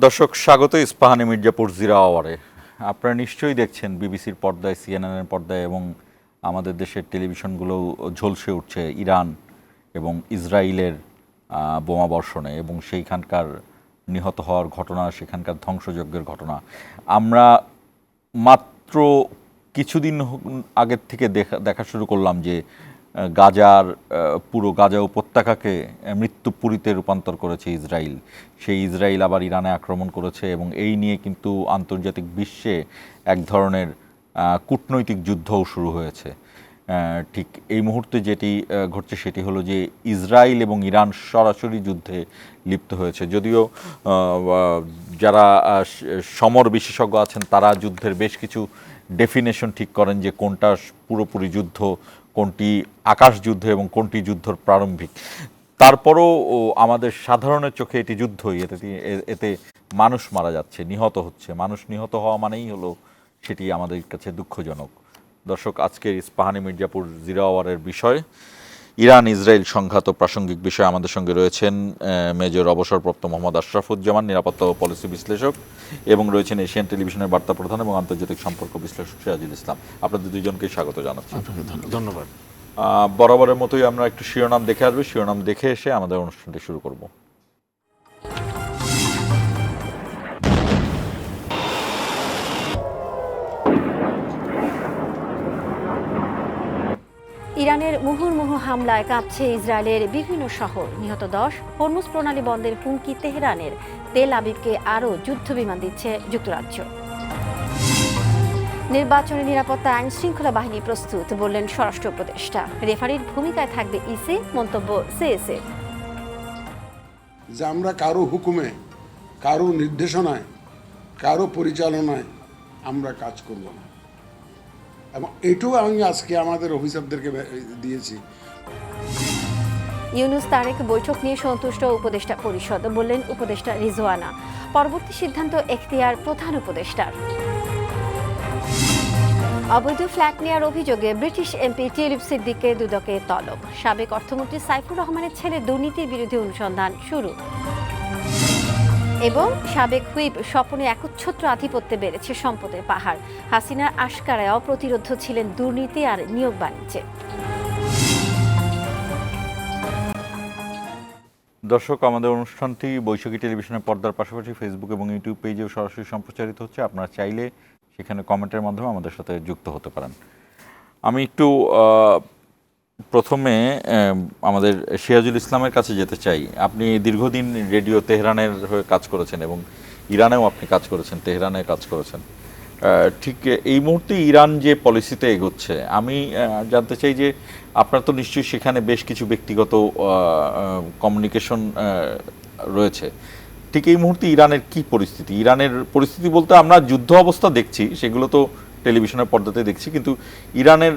দর্শক স্বাগত ইস্পাহানি মির্জাপুর জিরা আওয়ারে। আপনারা নিশ্চয়ই দেখছেন বিবিসির পর্দায়, সিএনএনের পর্দায় এবং আমাদের দেশের টেলিভিশনগুলোও ঝলসে উঠছে ইরান এবং ইসরায়েলের বোমা বর্ষণে এবং সেইখানকার নিহত হওয়ার ঘটনা, সেখানকার ধ্বংসযজ্ঞের ঘটনা। আমরা মাত্র কিছুদিন আগের থেকে দেখা শুরু করলাম যে গাজার পুরো গাজা উপত্যকাকে মৃত্যুপুরীতে রূপান্তর করেছে ইসরায়েল। সেই ইসরায়েল আবার ইরানে আক্রমণ করেছে এবং এই নিয়ে কিন্তু আন্তর্জাতিক বিশ্বে এক ধরনের কূটনৈতিক যুদ্ধও শুরু হয়েছে। ঠিক এই মুহূর্তে যেটি ঘটছে সেটি হলো যে ইসরায়েল এবং ইরান সরাসরি যুদ্ধে লিপ্ত হয়েছে। যদিও যারা সমর বিশেষজ্ঞ আছেন তারা যুদ্ধের বেশ কিছু ডেফিনেশন ঠিক করেন যে কোনটা পুরোপুরি যুদ্ধ, কোনটি আকাশ যুদ্ধ এবং কোনটি যুদ্ধর প্রারম্ভিক। তারপরও আমাদের সাধারণের চোখে এটি যুদ্ধই। এতে মানুষ মারা যাচ্ছে, নিহত হচ্ছে। মানুষ নিহত হওয়া মানেই হলো সেটি আমাদের কাছে দুঃখজনক। দর্শক, আজকের ইস্পাহানি মির্জাপুর জিরো আওয়ারের বিষয় ইরান ইসরায়েল সংঘাত প্রাসঙ্গিক বিষয়ে আমাদের সঙ্গে রয়েছেন মেজর অবসরপ্রাপ্ত মোহাম্মদ আশরাফুজ্জামান, নিরাপত্তা ও পলিসি বিশ্লেষক, এবং রয়েছেন এশিয়ান টেলিভিশনের বার্তা প্রধান এবং আন্তর্জাতিক সম্পর্ক বিশ্লেষক সিরাজুল ইসলাম। আপনাদের দুইজনকেই স্বাগত জানাচ্ছি। ধন্যবাদ। বরাবরের মতোই আমরা একটু শিরোনাম দেখে আসবো, শিরোনাম দেখে এসে আমাদের অনুষ্ঠানটি শুরু করব। ইরানের মুহুর্মুহু হামলায় কাঁপছে ইসরায়েলের বিভিন্ন শহর, নিহত 10। হরমুজ প্রণালী বন্ধের হুমকি তেহরানের, তেল আবিবকে আরও যুদ্ধবিমান দিচ্ছে যুক্তরাজ্য। নির্বাচনী নিরাপত্তা আইন শৃঙ্খলা বাহিনী প্রস্তুত, বললেন স্বরাষ্ট্র উপদেষ্টা। রেফারির ভূমিকায় থাকবে ইসি, মন্তব্য সিএসএ। যে আমরা কারো হুকুমে, কারো নির্দেশনায়, কারো পরিচালনায় আমরা কাজ করব না, এবং এটাও আমি আজকে আমাদের অফিসারদেরকে দিয়েছি। ইউনুস তারেক বৈঠক নিয়ে সন্তুষ্ট উপদেষ্টা পরিষদ, বললেন উপদেষ্টা রিজওয়ানা। পরবর্তী সিদ্ধান্ত এখতিয়ার প্রধান উপদেষ্টার। অবৈধ ফ্ল্যাট নেওয়ার অভিযোগে ব্রিটিশ এমপি টিউলিপ সিদ্দিককে দুদকে তলব। সাবেক অর্থমন্ত্রী সাইফুর রহমানের ছেলে দুর্নীতির বিরুদ্ধে অনুসন্ধান শুরু। এবং সাবেক হুইপ স্বপনে একচ্ছত্র আধিপত্যে বেড়েছে সম্পদের পাহাড়। হাসিনার আশকারায় অপ্রতিরোধ্য ছিলেন দুর্নীতি আর নিয়োগ বাণিজ্যে। দর্শক, আমাদের অনুষ্ঠানটি বৈশাখী টেলিভিশনের পর্দার পাশাপাশি ফেসবুক এবং ইউটিউব পেজেও সরাসরি সম্প্রচারিত হচ্ছে। আপনারা চাইলে সেখানে কমেন্টের মাধ্যমে আমাদের সাথে যুক্ত হতে পারেন। আমি একটু প্রথমে আমাদের সিরাজুল ইসলামের কাছে যেতে চাই। আপনি দীর্ঘদিন রেডিও তেহরানের হয়ে কাজ করেছেন এবং ইরানেও আপনি কাজ করেছেন, তেহরানে কাজ করেছেন। ঠিক এই মুহূর্তে ইরান যে পলিসিতে এগোচ্ছে, আমি জানতে চাই যে আপনার তো নিশ্চয়ই সেখানে বেশ কিছু ব্যক্তিগত কমিউনিকেশন রয়েছে। ঠিক এই মুহূর্তে ইরানের কি পরিস্থিতি? ইরানের পরিস্থিতি বলতে আমরা যুদ্ধ অবস্থা দেখছি, সেগুলো তো টেলিভিশনের পর্দাতে দেখছি, কিন্তু ইরানের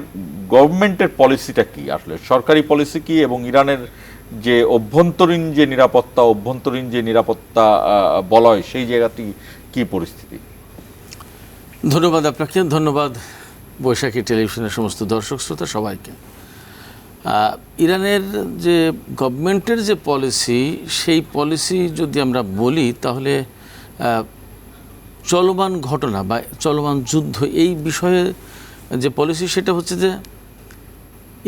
গভর্নমেন্টের পলিসিটা কি, আসলে সরকারি পলিসি কি, এবং ইরানের যে অভ্যন্তরীণ যে নিরাপত্তা বলয়, সেই জায়গাটি কি পরিস্থিতি? ধন্যবাদ আপনাকে, ধন্যবাদ বৈশাখী টেলিভিশনের সমস্ত দর্শক শ্রোতা সবাইকে। ইরানের যে গভর্নমেন্টের যে পলিসি, সেই পলিসি যদি আমরা বলি তাহলে চলমান ঘটনা বা চলমান যুদ্ধ এই বিষয়ে যে পলিসি, সেটা হচ্ছে যে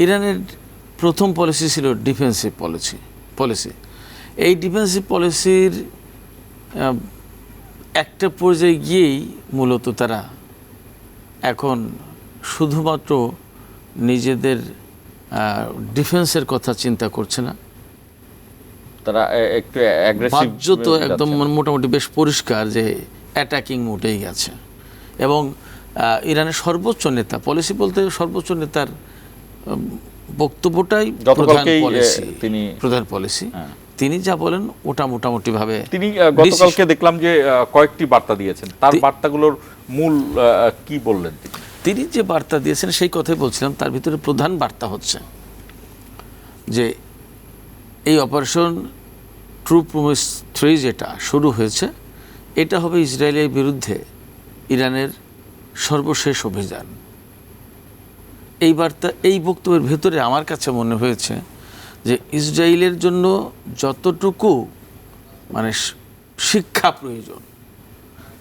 ইরানের প্রথম পলিসি ছিল ডিফেন্সিভ পলিসি। এই ডিফেন্সিভ পলিসির একটা পর্যায়ে গিয়েই মূলত তারা এখন শুধুমাত্র নিজেদের ডিফেন্সের কথা চিন্তা করছে না, তারা একটু বাহ্যত একদম মোটামুটি বেশ পরিষ্কার যে অ্যাটাকিং মোডেই গেছে। এবং ইরানের সর্বোচ্চ নেতা, পলিসি বলতে সর্বোচ্চ নেতার বক্তব্যটাই প্রধান পলিসি, তিনি যা বলেন ওটা মোটামুটি ভাবে। তিনি গতকালকে দেখলাম যে কয়েকটি বার্তা দিয়েছেন, তার বার্তাগুলোর মূল কি বললেন? তিনি যে বার্তা দিয়েছেন সেই কথাই বলছিলাম। তার ভিতরে প্রধান বার্তা হচ্ছে যে এই অপারেশন ট্রু প্রমিস 3 যেটা শুরু হয়েছে, এটা হবে ইসরায়েলের বিরুদ্ধে ইরানের সর্বশেষ অভিযান। এই বার্তা, এই বক্তব্যের ভেতরে আমার কাছে মনে হয়েছে যে ইসরায়েলের জন্য যতটুকু মানে শিক্ষা প্রয়োজন,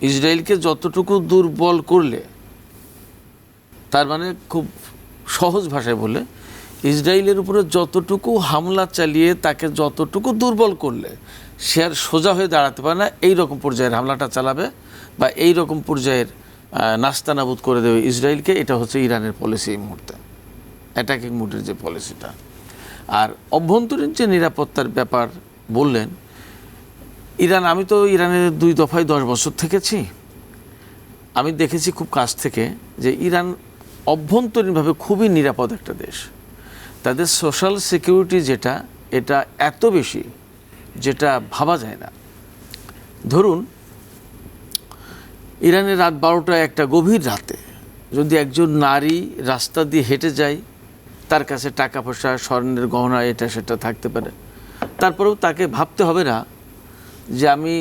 ইসরায়েলকে যতটুকু দুর্বল করলে, তার মানে খুব সহজ ভাষায় বলে, ইসরায়েলের উপরে যতটুকু হামলা চালিয়ে তাকে যতটুকু দুর্বল করলে সে আর সোজা হয়ে দাঁড়াতে পারে না, এই রকম পর্যায়ের হামলাটা চালাবে বা এই রকম পর্যায়ের নাস্তানাবুদ করে দেবে ইসরায়েলকে। এটা হচ্ছে ইরানের পলিসি এই মুহূর্তে, অ্যাটাকিং মুডের যে পলিসিটা। আর অভ্যন্তরীণ যে নিরাপত্তার ব্যাপার বললেন, ইরান, আমি তো ইরানের 2 দফায় 10 বছর থেকেছি, আমি দেখেছি খুব কাছ থেকে যে ইরান অভ্যন্তরীণভাবে খুবই নিরাপদ একটা দেশ। তাদের সোশ্যাল সিকিউরিটি যেটা, এটা এত বেশি যেটা ভাবা যায় না। ধরুন ইরানের রাত 12টায় একটা গভীর রাতে যদি একজন নারী রাস্তা দিয়ে হেঁটে যায়, তার কাছে টাকা পয়সা, স্বর্ণের গহনা এটা সেটা থাকতে পারে, তারপরেও তাকে ভাবতে হবে না যে আমি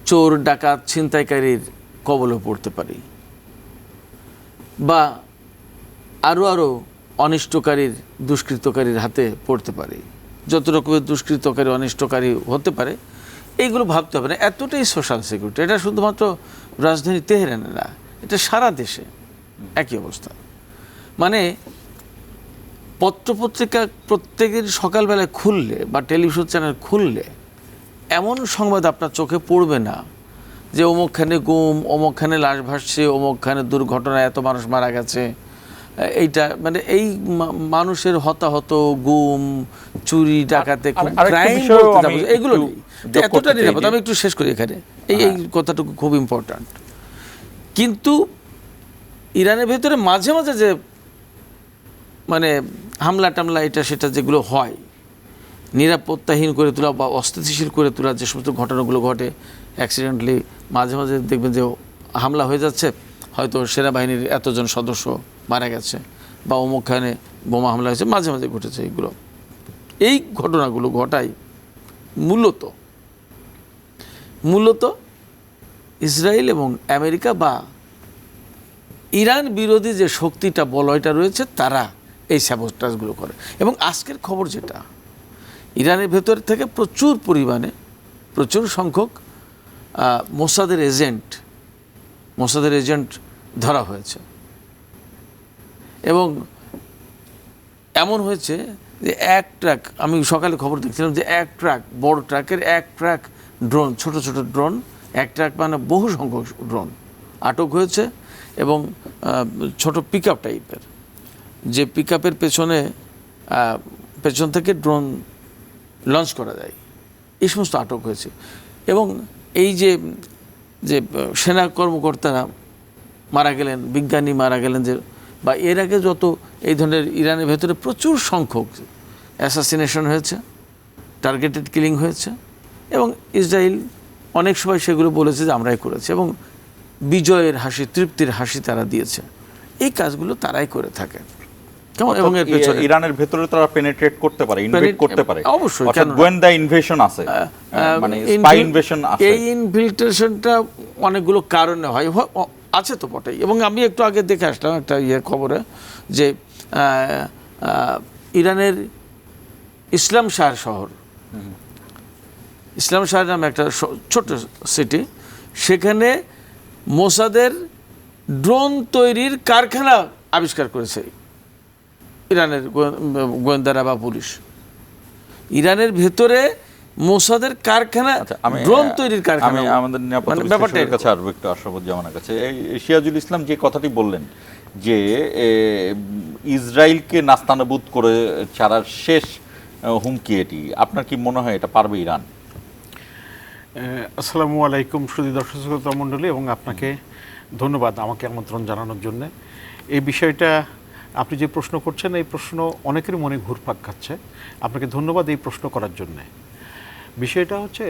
চোর, ডাকাত, ছিনতাইকারীর কবলে পড়তে পারি বা আরও অনিষ্টকারীর, দুষ্কৃতকারীর হাতে পড়তে পারি। যত রকমের দুষ্কৃতকারী, অনিষ্টকারী হতে পারে, এইগুলো ভাবতে হবে না। এতটাই সোশ্যাল সিকিউরিটি। এটা শুধুমাত্র রাজধানী তেহরানে না, এটা সারা দেশে একই অবস্থা। মানে পত্রপত্রিকা প্রত্যেকদিন সকালবেলায় খুললে বা টেলিভিশন চ্যানেল খুললে এমন সংবাদ আপনার চোখে পড়বে না যে অমুকখানে গুম, অমুকখানে লাশ ভাসছে, অমুকখানে দুর্ঘটনায় এত মানুষ মারা গেছে। এইটা মানে এই মানুষের হতাহত, গুম, চুরি, ডাকাতে, এগুলো নেই। এতটা নিরাপদ। আমি একটু শেষ করি এখানে, এই কথাটুকু খুব ইম্পর্ট্যান্ট। কিন্তু ইরানের ভেতরে মাঝে মাঝে যে মানে হামলা টামলা এটা সেটা যেগুলো হয়, নিরাপত্তাহীন করে তোলা বা অস্থিতিশীল করে তোলা যে সমস্ত ঘটনাগুলো ঘটে, অ্যাক্সিডেন্টলি মাঝে মাঝে দেখবেন যে হামলা হয়ে যাচ্ছে, হয়তো সেনাবাহিনীর এতজন সদস্য মারা গেছে বা অমুকখানে বোমা হামলা হয়েছে, মাঝে মাঝে ঘটেছে। এইগুলো, এই ঘটনাগুলো ঘটায় মূলত ইসরায়েল এবং আমেরিকা বা ইরান বিরোধী যে শক্তিটা, বলয়টা রয়েছে, তারা এই স্যাবোটাজগুলো করে। এবং আজকের খবর যেটা, ইরানের ভেতর থেকে প্রচুর পরিমাণে, প্রচুর সংখ্যক মোসাদের এজেন্ট ধরা হয়েছে। এবং এমন হয়েছে যে এক ট্রাক, আমি সকালে খবর দেখছিলাম যে এক ট্রাক, বড় ট্রাকের এক ট্রাক ড্রোন, ছোট ছোট ড্রোন, এক ট্রাক মানে বহু সংখ্যক ড্রোন আটক হয়েছে। এবং ছোট পিকআপ টাইপের, যে পিকআপের পেছন থেকে ড্রোন লঞ্চ করা যায়, এই সমস্ত আটক হয়েছে। এবং এই যে সেনা কর্মকর্তারা মারা গেলেন, বিজ্ঞানী মারা গেলেন, যে বা এর আগে যত এই ধরনের ইরানের ভেতরে প্রচুর সংখ্যক অ্যাসাসিনেশন হয়েছে, টার্গেটেড কিলিং হয়েছে। এবং ইসরায়েল অনেক সময় সেগুলো বলেছে যে আমরাই করেছি, এবং বিজয়ের হাসি, তৃপ্তির হাসি তারা দিয়েছে। এই কাজগুলো তারাই করে থাকে। এবং এর পেছনে ইরানের ভেতরে তারা পেনিট্রেট করতে পারে, ইনভেড করতে পারে। অবশ্যই, অর্থাৎ গোয়েন্দা ইনভেশন আছে, মানে স্পাই ইনভেশন আছে। এই ইনফিল্ট্রেশনটা অনেকগুলো কারণে হয়, আছে তো বটেই। এবং আমি একটু আগে দেখে আসলাম একটা খবরে যে ইরানের ইসলাম শাহর শহর, ইসলাম শাহর নামে একটা ছোট সিটি, সেখানে মোসাদের ড্রোন তৈরির কারখানা আবিষ্কার করেছে ইরানের গোয়েন্দারা বা পুলিশ। ইরানের ভেতরে মোসাদের কারখানা, ড্রোন তৈরির কারখানা। আমি আমাদের নিরাপত্তার কাছে আসবো একটু, আশরাফুজ্জামানের কাছে। সিরাজুল ইসলাম যে কথাটি বললেন যে ইসরায়েলকে নাস্তানাবুদ করে ছাড়ার শেষ হুমকি এটি, আপনার কি মনে হয় এটা পারবে ইরান? আসসালামু আলাইকুম সুধী দর্শক শ্রোতা মণ্ডলী, এবং আপনাকে ধন্যবাদ আমাকে আমন্ত্রণ জানানোর জন্য। এই বিষয়টা আপনি যে প্রশ্ন করছেন, এই প্রশ্ন অনেকের মনে ঘুরপাক খাচ্ছে। আপনাকে ধন্যবাদ এই প্রশ্ন করার জন্যে। বিষয়টা হচ্ছে,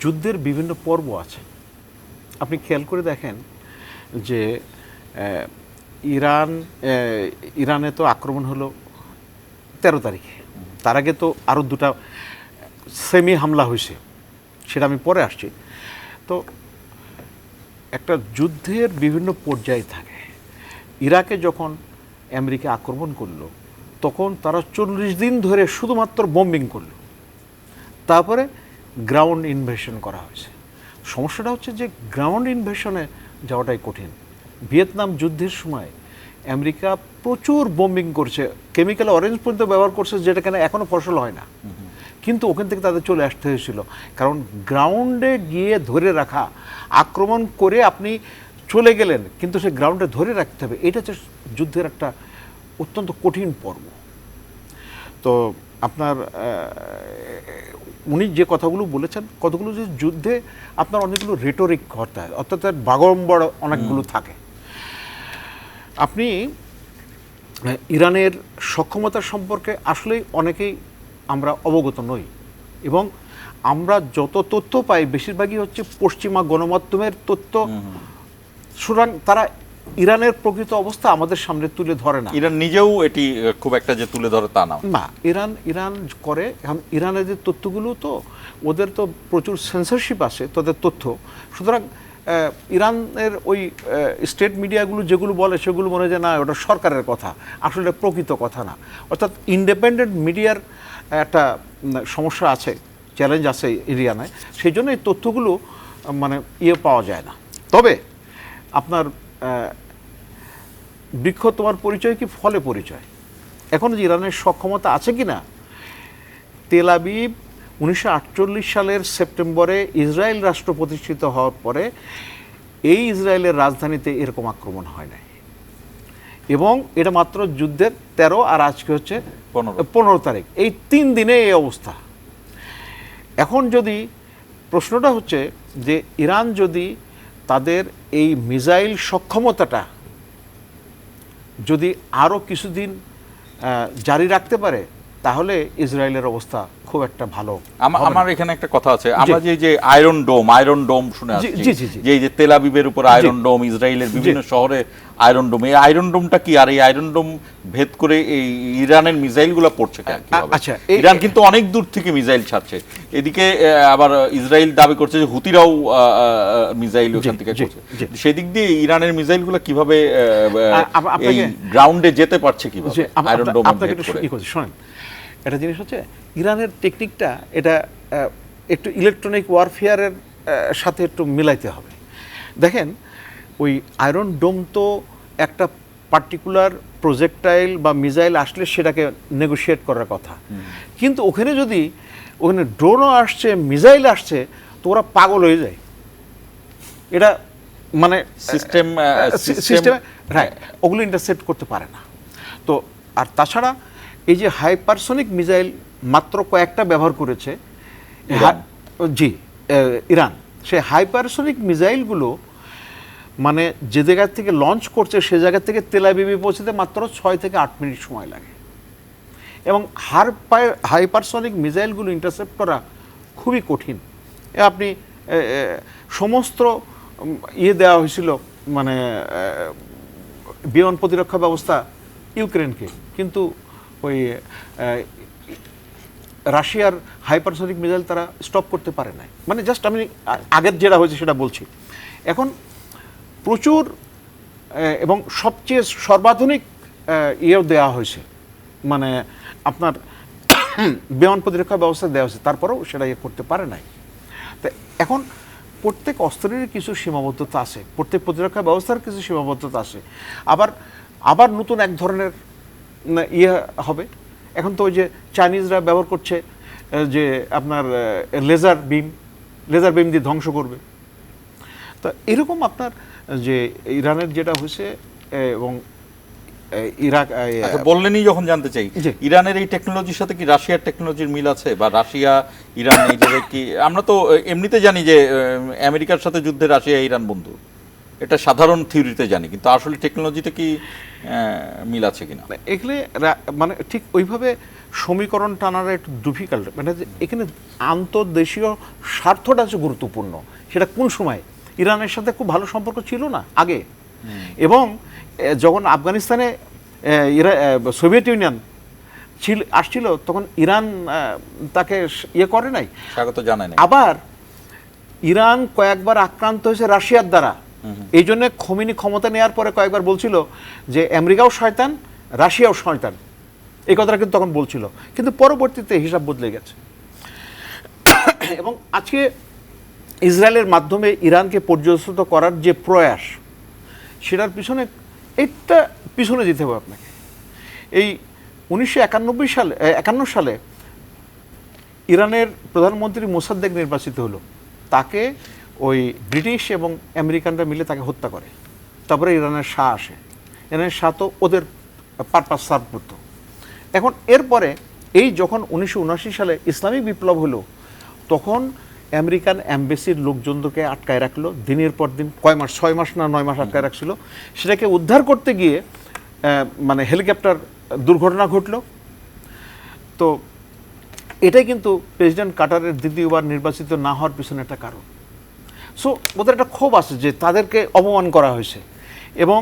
যুদ্ধের বিভিন্ন পর্ব আছে। আপনি খেয়াল করে দেখেন যে ইরানে তো আক্রমণ হলো 13 তারিখে, তার আগে তো আরও 2টা সেমি হামলা হয়েছে, সেটা আমি পরে আসছি। তো একটা যুদ্ধের বিভিন্ন পর্যায়ে থাকে। ইরাকে যখন আমেরিকা আক্রমণ করলো, তখন তারা 40 দিন ধরে শুধুমাত্র বোম্বিং করলো, তারপরে গ্রাউন্ড ইনভেশন করা হয়েছে। সমস্যাটা হচ্ছে যে গ্রাউন্ড ইনভেশনে যাওয়াটাই কঠিন। ভিয়েতনাম যুদ্ধের সময় আমেরিকা প্রচুর বোম্বিং করছে, কেমিক্যাল অরেঞ্জ পর্যন্ত ব্যবহার করছে, যেটা কেন এখনও ফসল হয় না, কিন্তু ওখান থেকে তাদের চলে আসতে হয়েছিল। কারণ গ্রাউন্ডে গিয়ে ধরে রাখা, আক্রমণ করে আপনি চলে গেলেন কিন্তু সে গ্রাউন্ডে ধরে রাখতে হবে, এটা হচ্ছে যুদ্ধের একটা অত্যন্ত কঠিন পর্ব। তো আপনার উনি যে কথাগুলো বলেছেন, কতগুলো যে যুদ্ধে আপনার অনেকগুলো রেটোরিক করতে হয়, অর্থাৎ বাগড়ম্বর অনেকগুলো থাকে। আপনি ইরানের সক্ষমতা সম্পর্কে আসলেই অনেকেই আমরা অবগত নই, এবং আমরা যত তথ্য পাই বেশিরভাগই হচ্ছে পশ্চিমা গণমাধ্যমের তথ্য। সুতরাং তারা ইরানের প্রকৃত অবস্থা আমাদের সামনে তুলে ধরে না। ইরান নিজেও এটি খুব একটা যে তুলে ধরে তা না। না, ইরান করে। এখন ইরানের যে তথ্যগুলো, তো ওদের তো প্রচুর সেন্সরশিপ আছে তাদের তথ্য। সুতরাং ইরানের ওই স্টেট মিডিয়াগুলো যেগুলো বলে সেগুলো মনে হয় যে না, ওটা সরকারের কথা, আসলে প্রকৃত কথা না। অর্থাৎ ইন্ডিপেন্ডেন্ট মিডিয়ার একটা সমস্যা আছে, চ্যালেঞ্জ আছে ইরানে, সেই জন্য এই তথ্যগুলো মানে পাওয়া যায় না। তবে আপনার বৃক্ষ তোমার পরিচয় কি ফলে পরিচয়। এখন যে ইরানের সক্ষমতা আছে কি না, তেল আবিব 1948 সালের সেপ্টেম্বরে ইসরায়েল রাষ্ট্র প্রতিষ্ঠিত হওয়ার পরে এই ইসরায়েলের রাজধানীতে এরকম আক্রমণ হয় নাই, এবং এটা মাত্র যুদ্ধের 13 আর আজকে হচ্ছে 15 তারিখ, এই 3 দিনে এই অবস্থা। এখন যদি প্রশ্নটা হচ্ছে যে ইরান যদি তাদের এই মিসাইল সক্ষমতাটা যদি আরও কিছুদিন জারি রাখতে পারে, তাহলে ইসরায়েলের অবস্থা খুব একটা ভালো। আমার এখানে একটা কথা আছে, আমরা যে আয়রন ডোম শুনে আসছি, যে এই যে তেল আবিবের উপর আয়রন ডোম, ইসরায়েলের বিভিন্ন শহরে আয়রন ডোম, এই আয়রন ডোমটা কি, আর এই আয়রন ডোম ভেদ করে এই ইরানের মিসাইলগুলো পড়ছে কেন? আচ্ছা, ইরান কিন্তু অনেক দূর থেকে মিসাইল ছাড়ছে, এদিকে আবার ইসরায়েল দাবি করছে যে হুতিরাও মিসাইল ওখান থেকে করছে। সেদিক দিয়ে ইরানের মিসাইলগুলো কিভাবে এই গ্রাউন্ডে যেতে পারছে, কিভাবে আয়রন ডোম ভেদ করে? শোনেন, একটা জিনিস হচ্ছে ইরানের টেকনিকটা, এটা একটু ইলেকট্রনিক ওয়ারফেয়ারের সাথে একটু মিলাইতে হবে। দেখেন, ওই আয়রন ডোম তো একটা পার্টিকুলার প্রজেক্টাইল বা মিসাইল আসলে সেটাকে নেগোশিয়েট করার কথা, কিন্তু ওখানে যদি ওখানে ড্রোনও আসছে, মিসাইল আসছে, তো ওরা পাগল হয়ে যায়। এটা মানে সিস্টেম রাইট, ওগুলো ইন্টারসেপ্ট করতে পারে না। তো আর তাছাড়া এই যে হাইপারসনিক মিসাইল মাত্র কয়েকটা ব্যবহার করেছে ইরান, সেই হাইপারসনিক মিসাইলগুলো মানে যে জায়গা থেকে লঞ্চ করছে সে জায়গা থেকে তেল আবিবে পৌঁছতে মাত্র 6 থেকে 8 মিনিট সময় লাগে, এবং হাইপারসনিক মিসাইলগুলো ইন্টারসেপ্ট করা খুবই কঠিন। আপনি সমস্ত দেওয়া হয়েছিল, মানে বিমান প্রতিরক্ষা ব্যবস্থা ইউক্রেনকে, কিন্তু ওই রাশিয়ার হাইপারসনিক মিসাইল তারা স্টপ করতে পারে নাই। মানে জাস্ট আমি আগের যেটা হয়েছে সেটা বলছি। এখন প্রচুর এবং সবচেয়ে সর্বাধুনিক দেওয়া হয়েছে, মানে আপনার বিমান প্রতিরক্ষা ব্যবস্থা দেওয়া হয়েছে, তারপরেও সেটা করতে পারে নাই। তো এখন প্রত্যেক অস্ত্রেরই কিছু সীমাবদ্ধতা আছে, প্রত্যেক প্রতিরক্ষা ব্যবস্থার কিছু সীমাবদ্ধতা আছে। আবার নতুন এক ধরনের হবে। এখন তো ওই যে চাইনিজরা ব্যবহার করছে যে আপনার লেজার বিম দিয়ে ধ্বংস করবে। তো এরকম আপনার যে ইরানের যেটা হয়েছে, এবং ইরাক বললেনই যখন জানতে চাই, ইরানের এই টেকনোলজির সাথে কি রাশিয়ার টেকনোলজির মিল আছে, বা রাশিয়া ইরান এইটাকে কি, আমরা তো এমনিতে জানি যে আমেরিকার সাথে যুদ্ধে রাশিয়া ইরান বন্ধু, এটা সাধারণ থিওরিতে জানি, কিন্তু আসলে টেকনোলজিতে কি মিল আছে কিনা এগুলো মানে ঠিক ওইভাবে সমীকরণ টানাটা একটু ডিফিকাল্ট। মানে এখানে আন্তর্দেশীয় স্বার্থটা হচ্ছে গুরুত্বপূর্ণ। সেটা কোন সময় ইরানের সাথে খুব ভালো সম্পর্ক ছিল না আগে, এবং যখন আফগানিস্তানে সোভিয়েত ইউনিয়ন আসছিল তখন ইরান তাকে করে নাই, স্বাগত জানায় নাই। আবার ইরান কয়েকবার আক্রান্ত হয়েছে রাশিয়ার দ্বারা, এই জন্য খোমেনি ক্ষমতা নেওয়ার পরে কয়েকবার বলছিল যে আমেরিকাও শয়তান, রাশিয়াও শয়তান, এই কথাটা কিন্তু তখন বলছিল, কিন্তু পরবর্তীতে হিসাব বদলে গেছে। এবং আজকে ইসরায়েলের মাধ্যমে ইরানকে পর্যস্ত করার যে প্রয়াস, সেটার পিছনে একটা পিছনে যেতে হবে আপনাকে। এই 1951 সালে ইরানের প্রধানমন্ত্রী মোসাদ্দেক নির্বাচিত হলো, তাকে ওই ব্রিটিশ এবং আমেরিকানরা মিলে তাকে হত্যা করে। তারপরে ইরানের শাহ আসে, ইরানের শাহ তো ওদের পারপাস সার্ভ করতো। এখন এরপরে এই যখন 1979 সালে ইসলামিক বিপ্লব হলো, তখন আমেরিকান অ্যাম্বাসির লোকজনকে আটকায় রাখলো দিনের পর দিন, কয় মাস, 6 মাস না 9 মাস আটকায় রাখছিল। সেটাকে উদ্ধার করতে গিয়ে মানে হেলিকপ্টার দুর্ঘটনা ঘটলো। তো এটাই কিন্তু প্রেসিডেন্ট কাটারের দ্বিতীয়বার নির্বাচিত না হওয়ার পিছনে একটা কারণ। সো ওদের একটা ক্ষোভ আছে যে তাদেরকে অপমান করা হয়েছে, এবং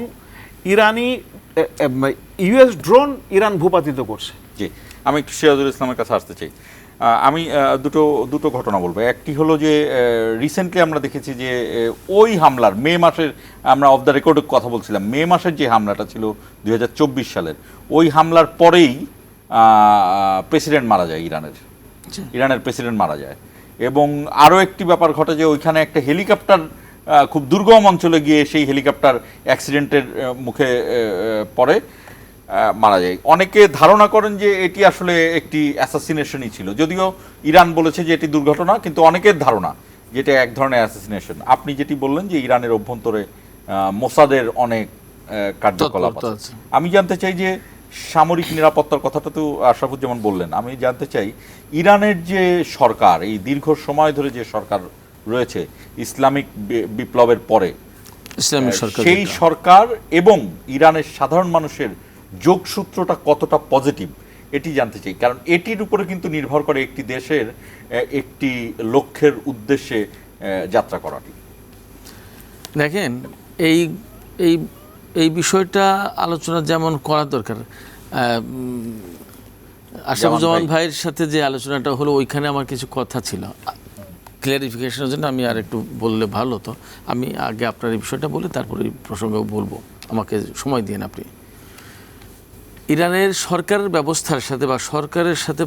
ইরানি ইউএস ড্রোন ইরান ভূপাতিত করছে। জি, আমি একটু সিরাজুল ইসলামের কাছে আসতে চাই। আমি দুটো ঘটনা বলবো। একটি হলো যে রিসেন্টলি আমরা দেখেছি যে ওই হামলার মে মাসের, আমরা অফ দ্য রেকর্ডে কথা বলছিলাম, মে মাসের যে হামলাটা ছিল 2024 সালের, ওই হামলার পরেই প্রেসিডেন্ট মারা যায় ইরানের প্রেসিডেন্ট মারা যায়। এবং আরও একটি ব্যাপার ঘটে যে ওইখানে একটা হেলিকপ্টার খুব দুর্গম অঞ্চলে গিয়ে সেই হেলিকপ্টার অ্যাক্সিডেন্টের মুখে পড়ে মারা যায়। অনেকে ধারণা করেন যে এটি আসলে একটি অ্যাসাসিনেশনই ছিল, যদিও ইরান বলেছে যে এটি দুর্ঘটনা, কিন্তু অনেকের ধারণা যে এটা এক ধরনের অ্যাসাসিনেশন। আপনি যেটি বললেন যে ইরানের অভ্যন্তরে মোসাদের অনেক কার্যকলাপ আছে, আমি জানতে চাই যে সামরিক নিরাপত্তার কথাটা তো আশরাফুজ্জামান বললেন, আমি জানতে চাই ইরানের যে সরকার, এই দীর্ঘ সময় ধরে যে সরকার রয়েছে ইসলামিক বিপ্লবের পরে, ইসলামিক সরকার, সেই সরকার এবং ইরানের সাধারণ মানুষের যোগসূত্রটা কতটা পজিটিভ এটি জানতে চাই। কারণ এটির উপরে কিন্তু নির্ভর করে একটি দেশের একটি লক্ষ্যের উদ্দেশ্যে যাত্রা করাটি। দেখেন, এই এই এই বিষয়টা আলোচনা যেমন করা দরকার, আশরাফুজ্জামান ভাইয়ের সাথে যে আলোচনাটা হলো, ওইখানে আমার কিছু কথা ছিল ক্লিয়ারিফিকেশনের জন্য, আমি আর একটু বললে ভালো হতো। আমি আগে আপনার এই বিষয়টা বলে তারপরে এই প্রসঙ্গে বলবো, আমাকে সময় দিন আপনি। ইরানের সরকারের ব্যবস্থার সাথে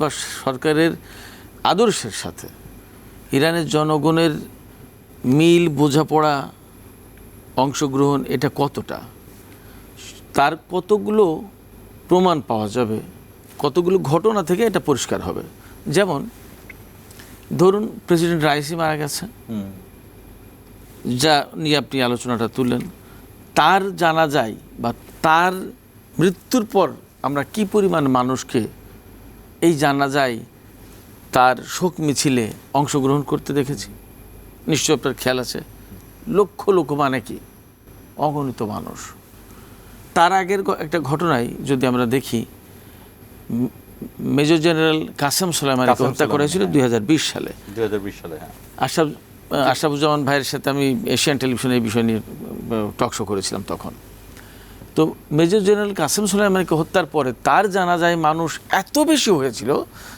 বা সরকারের আদর্শের সাথে ইরানের জনগণের মিল, বোঝাপড়া, অংশগ্রহণ, এটা কতটা, তার কতগুলো প্রমাণ পাওয়া যাবে, কতগুলো ঘটনা থেকে এটা পরিষ্কার হবে। যেমন ধরুন প্রেসিডেন্ট রাইসি মারা গেছে, যা নিয়ে আপনি আলোচনাটা তুললেন, তার জানাজায় বা তার মৃত্যুর পর আমরা কি পরিমাণ মানুষকে এই জানাজায় তার শোক মিছিলে অংশগ্রহণ করতে দেখেছি। নিশ্চয় আপনার খেয়াল আছে, লক্ষ লক্ষ, মানে কি অগণিত মানুষ। তার আগের একটা ঘটনায় যদি আমরা দেখি, মেজর জেনারেল কাসেম সোলাইমানিকে হত্যা করা হয়েছিল 2020 সালে। হ্যাঁ। আশরাফুজ্জামান ভাইয়ের সাথে আমি এশিয়ান টেলিভিশনে এই বিষয় নিয়ে টক শো করেছিলাম তখন। তো মেজর জেনারেল কাসেম সোলাইমানিকে হত্যার পরে তার জানাজায় মানুষ এত বেশি হয়েছিল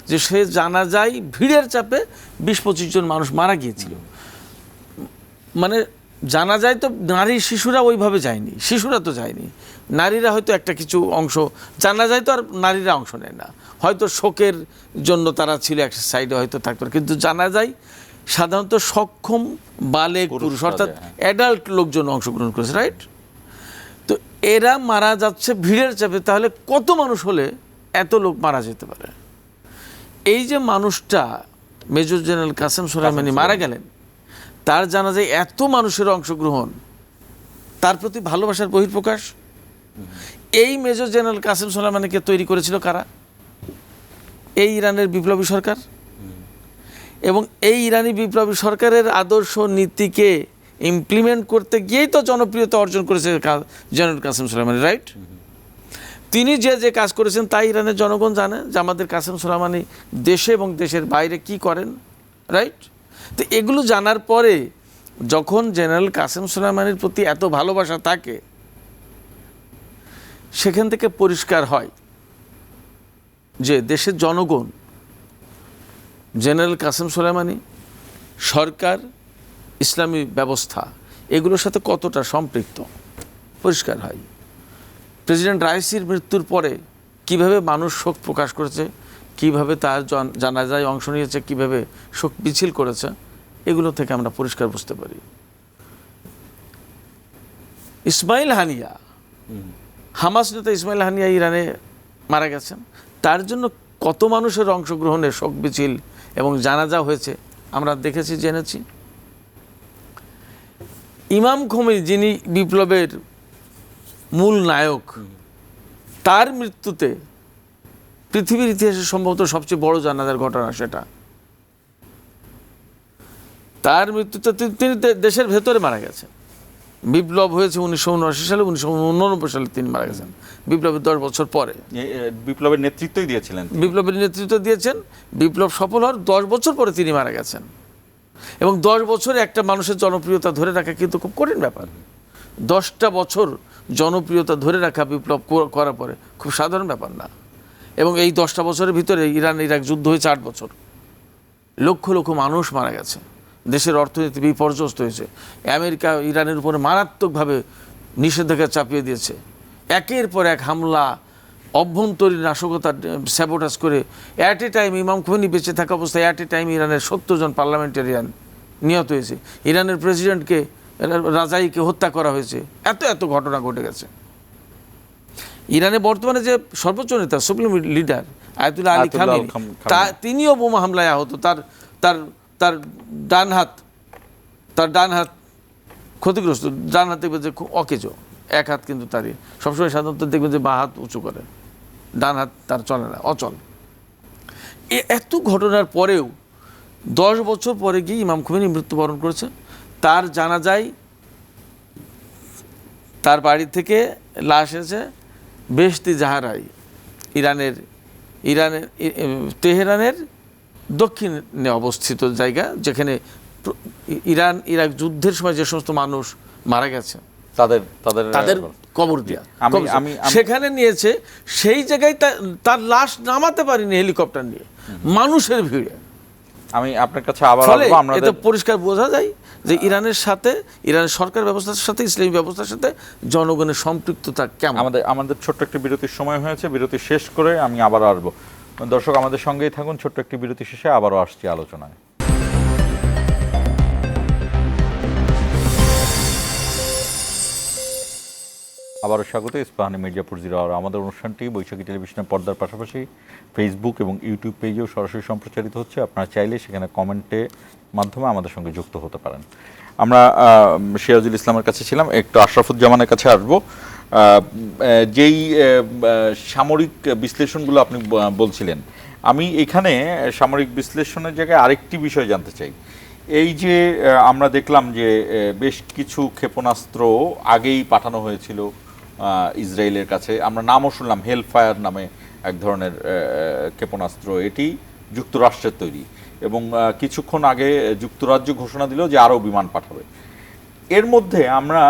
যে সে জানাজায় ভিড়ের চাপে 20-25 জন মানুষ মারা গিয়েছিল। মানে জানাজায় তো নারী শিশুরা ওইভাবে যায়নি, শিশুরা তো যায়নি, নারীরা হয়তো একটা কিছু অংশ, জানাজায় তো আর নারীরা অংশ নেয় না, হয়তো শোকের জন্য তারা ছিল একটা সাইডে হয়তো থাকতো, কিন্তু জানাজায় সাধারণত সক্ষম বালেগ পুরুষ, অর্থাৎ অ্যাডাল্ট লোকজন অংশগ্রহণ করেছে, রাইট? তো এরা মারা যাচ্ছে ভিড়ের চাপে, তাহলে কত মানুষ হলে এত লোক মারা যেতে পারে? এই যে মানুষটা মেজর জেনারেল কাসেম সোলাইমানি মারা গেলেন, তার জানাজায় এত মানুষের অংশগ্রহণ, তার প্রতি ভালোবাসার বহিঃপ্রকাশ। এই মেজর জেনারেল কাসেম সোলাইমানিকে তৈরি করেছিল কারা? এই ইরানের বিপ্লবী সরকার। এবং এই ইরানি বিপ্লবী সরকারের আদর্শ নীতিকে ইমপ্লিমেন্ট করতে গিয়েই তো জনপ্রিয়তা অর্জন করেছে জেনারেল কাসেম সোলাইমানি, রাইট? তিনি যে কাজ করেছেন তাই ইরানের জনগণ জানে যে আমাদের কাসেম সোলাইমানি দেশে এবং দেশের বাইরে কি করেন, রাইট? তো এগুলো জানার পরে যখন জেনারেল কাসেম সোলাইমানির প্রতি এত ভালোবাসা থাকে, সেখান থেকে পরিষ্কার হয় যে দেশের জনগণ জেনারেল কাসেম সোলাইমানি, সরকার, ইসলামী ব্যবস্থা এগুলোর সাথে কতটা সম্পৃক্ত পরিষ্কার হয়। প্রেসিডেন্ট রাইসির মৃত্যুর পরে কিভাবে মানুষ শোক প্রকাশ করেছে, কিভাবে তার জানাজায় অংশ নিয়েছে, কিভাবে শোক মিছিল করেছে, এগুলো থেকে আমরা পরিষ্কার বুঝতে পারি। ইসমাইল হানিয়া, হামাস নেতা ইসমাইল হানিয়া ইরানে মারা গেছেন, তার জন্য কত মানুষের অংশগ্রহণের শোক মিছিল এবং জানাজা হয়েছে আমরা দেখেছি, জেনেছি। ইমাম খোমেনি, যিনি বিপ্লবের মূল নায়ক, তার মৃত্যুতে পৃথিবীর ইতিহাসে সম্ভবত সবচেয়ে বড় জানাজার ঘটনা সেটা। তার মৃত্যুতে তিনি দেশের ভেতরে মারা গেছেন। বিপ্লব হয়েছে 1979 সালে, 1989 সালে তিনি মারা গেছেন, বিপ্লবের 10 বছর পরে। বিপ্লবের নেতৃত্বই দিয়েছিলেন, বিপ্লবের নেতৃত্ব দিয়েছেন। বিপ্লব সফল হওয়ার 10 বছর পরে তিনি মারা গেছেন। এবং 10 বছরে একটা মানুষের জনপ্রিয়তা ধরে রাখা কিন্তু খুব কঠিন ব্যাপার। 10টা বছর জনপ্রিয়তা ধরে রাখা বিপ্লব করার পরে খুব সাধারণ ব্যাপার না। এবং এই 10টা বছরের ভিতরে ইরান ইরাক যুদ্ধ হয়েছে 8 বছর, লক্ষ লক্ষ মানুষ মারা গেছে, দেশের অর্থনীতি বিপর্যস্ত হয়েছে, আমেরিকা ইরানের উপরে মারাত্মকভাবে নিষেধাজ্ঞা চাপিয়ে দিয়েছে, একের পর এক হামলা, অভ্যন্তরীণ নাশকতা, স্যাবোটাজ করে অ্যাট এ টাইম ইমাম খোমেনি বেঁচে থাকা অবস্থায় অ্যাট এ টাইম ইরানের 70 জন পার্লামেন্টারিয়ান নিহত হয়েছে, ইরানের প্রেসিডেন্টকে, রাজাইকে হত্যা করা হয়েছে, এত ঘটনা ঘটে গেছে। ইরানে বর্তমানে যে সর্বোচ্চ নেতা, supreme leader Ayatollah Ali Khamenei, তিনিও বোমা হামলায় আহত। তার ডান হাত ক্ষতিগ্রস্ত, ডান হাত দেখবে যে অকেজো, এক হাত কিন্তু তারই, সবসময় সাধারণত দেখবেন যে বাঁ হাত উঁচু করে, ডান হাত তার চলে না, অচল। এত ঘটনার পরেও 10 বছর পরে গিয়ে ইমাম খোমেনি মৃত্যুবরণ করেছে। তার জানাজায় তার বাড়ি থেকে লাশ এসেছে বেশতি জাহারাই, ইরানের তেহরানের দক্ষিণে অবস্থিত জায়গা, যেখানে ইরান ইরাক যুদ্ধের সময় যে সমস্ত মানুষ মারা গেছে তাদের কবর দিয়া সেখানে নিয়েছে। সেই জায়গায় তার লাশ নামাতে পারিনি হেলিকপ্টার নিয়ে, মানুষের ভিড়ে। আমি আপনার কাছে আবার আসবো। আমরা এতে পরিষ্কার বোঝা যায় যে ইরানের সাথে, ইরানের সরকার ব্যবস্থার সাথে, ইসলামী ব্যবস্থার সাথে জনগণের সম্পৃক্ততা কেমন। আমাদের ছোট্ট একটি বিরতির সময় হয়েছে, বিরতি শেষ করে আমি আবার আসবো। দর্শক আমাদের সঙ্গেই থাকুন, ছোট্ট একটি বিরতি শেষে আবারও আসছি আলোচনায়। আবারও স্বাগত ইস্পাহানি মির্জাপুর জিরো আওয়ার। আমাদের অনুষ্ঠানটি বৈশাখী টেলিভিশনের পর্দার পাশাপাশি ফেসবুক এবং ইউটিউব পেজেও সরাসরি সম্প্রচারিত হচ্ছে। আপনারা চাইলে সেখানে কমেন্টে মাধ্যমে আমাদের সঙ্গে যুক্ত হতে পারেন। আমরা সিরাজুল ইসলামের কাছে ছিলাম, একটু আশরাফুজ্জামানের কাছে আসবো। যেই সামরিক বিশ্লেষণগুলো আপনি বলছিলেন, আমি এখানে সামরিক বিশ্লেষণের জায়গায় আরেকটি বিষয় জানতে চাই। এই যে আমরা দেখলাম যে বেশ কিছু ক্ষেপণাস্ত্র আগেই পাঠানো হয়েছিল ইসরায়েলের কাছে, আমরা নামও শুনলাম হেলফায়ার নামে এক ধরনের ক্ষেপণাস্ত্র, এটি যুক্তরাষ্ট্রের তৈরি, এবং কিছুক্ষণ আগে যুক্তরাজ্য ঘোষণা দিল যে আরও বিমান পাঠাবে। এর মধ্যে আমরা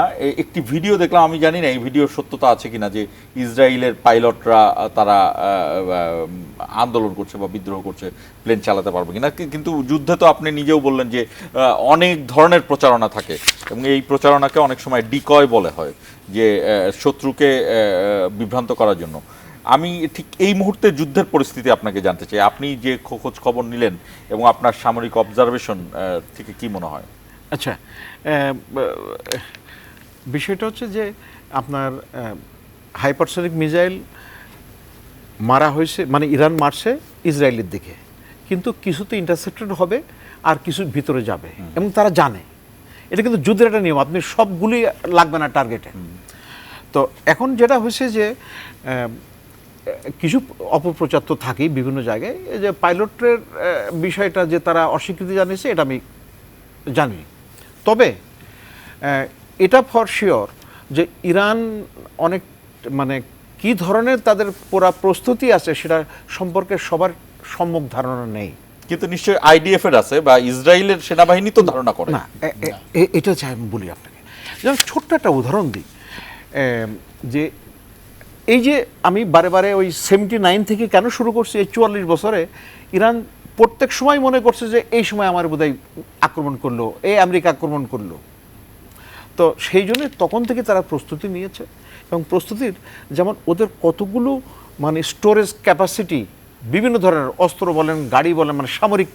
একটি ভিডিও দেখলাম, আমি জানি না এই ভিডিওর সত্যতা আছে কিনা, যে ইসরায়েলের পাইলটরা তারা আন্দোলন করছে বা বিদ্রোহ করছে প্লেন চালাতে পারবে কিনা। কিন্তু যুদ্ধে তো আপনি নিজেও বললেন যে অনেক ধরনের প্রচারণা থাকে, এবং এই প্রচারণাকে অনেক সময় ডিকয় বলে হয়, যে শত্রুকে বিভ্রান্ত করার জন্য। আমি ঠিক এই মুহূর্তে যুদ্ধের পরিস্থিতি আপনাকে জানতে চাই, আপনি যে খোঁজ খবর নিলেন এবং আপনার সামরিক অবজারভেশন থেকে কি মনে হয়? আচ্ছা, বিষয়টা হচ্ছে যে আপনার হাইপারসনিক মিসাইল মারা হয়েছে, মানে ইরান মারছে ইসরায়েলের দিকে, কিন্তু কিছু তো ইন্টারসেপ্টেড হবে আর কিছু ভিতরে যাবে, এবং তারা জানে এটা কিন্তু যুদ্ধের একটা নিয়ম, আপনি সবগুলি লাগবে না টার্গেটে। তো এখন যেটা হয়েছে যে কিছু অপপ্রচার তো থাকেই বিভিন্ন জায়গায়, যে পাইলটের বিষয়টা যে তারা অস্বীকৃতি জানিয়েছে এটা আমি জানি। তবে এটা ফর শিওর যে ইরান অনেক, মানে কি ধরনের তাদের পুরা প্রস্তুতি আছে সেটা সম্পর্কে সবার সম্যক ধারণা নেই। কিন্তু নিশ্চয়ই আইডিএফ এর আছে বা ইসরায়েলের সেনাবাহিনী তো ধারণা করে না। এটা চাই আমি বলি আপনাকে, যেমন ছোট্ট একটা উদাহরণ দিই, যে এই যে আমি বারে বারে ওই 79 থেকে কেন শুরু করছি, এই 44 বছরে ইরান প্রত্যেক সময় মনে করছে যে এই সময় আমার বোধহয় আক্রমণ করলো, এই আমেরিকা আক্রমণ করলো। তো সেই জন্য তখন থেকে তারা প্রস্তুতি নিয়েছে, এবং প্রস্তুতির যেমন ওদের কতগুলো মানে স্টোরেজ ক্যাপাসিটি বিভিন্ন ধরনের অস্ত্র বলেন, গাড়ি বলেন, মানে সামরিক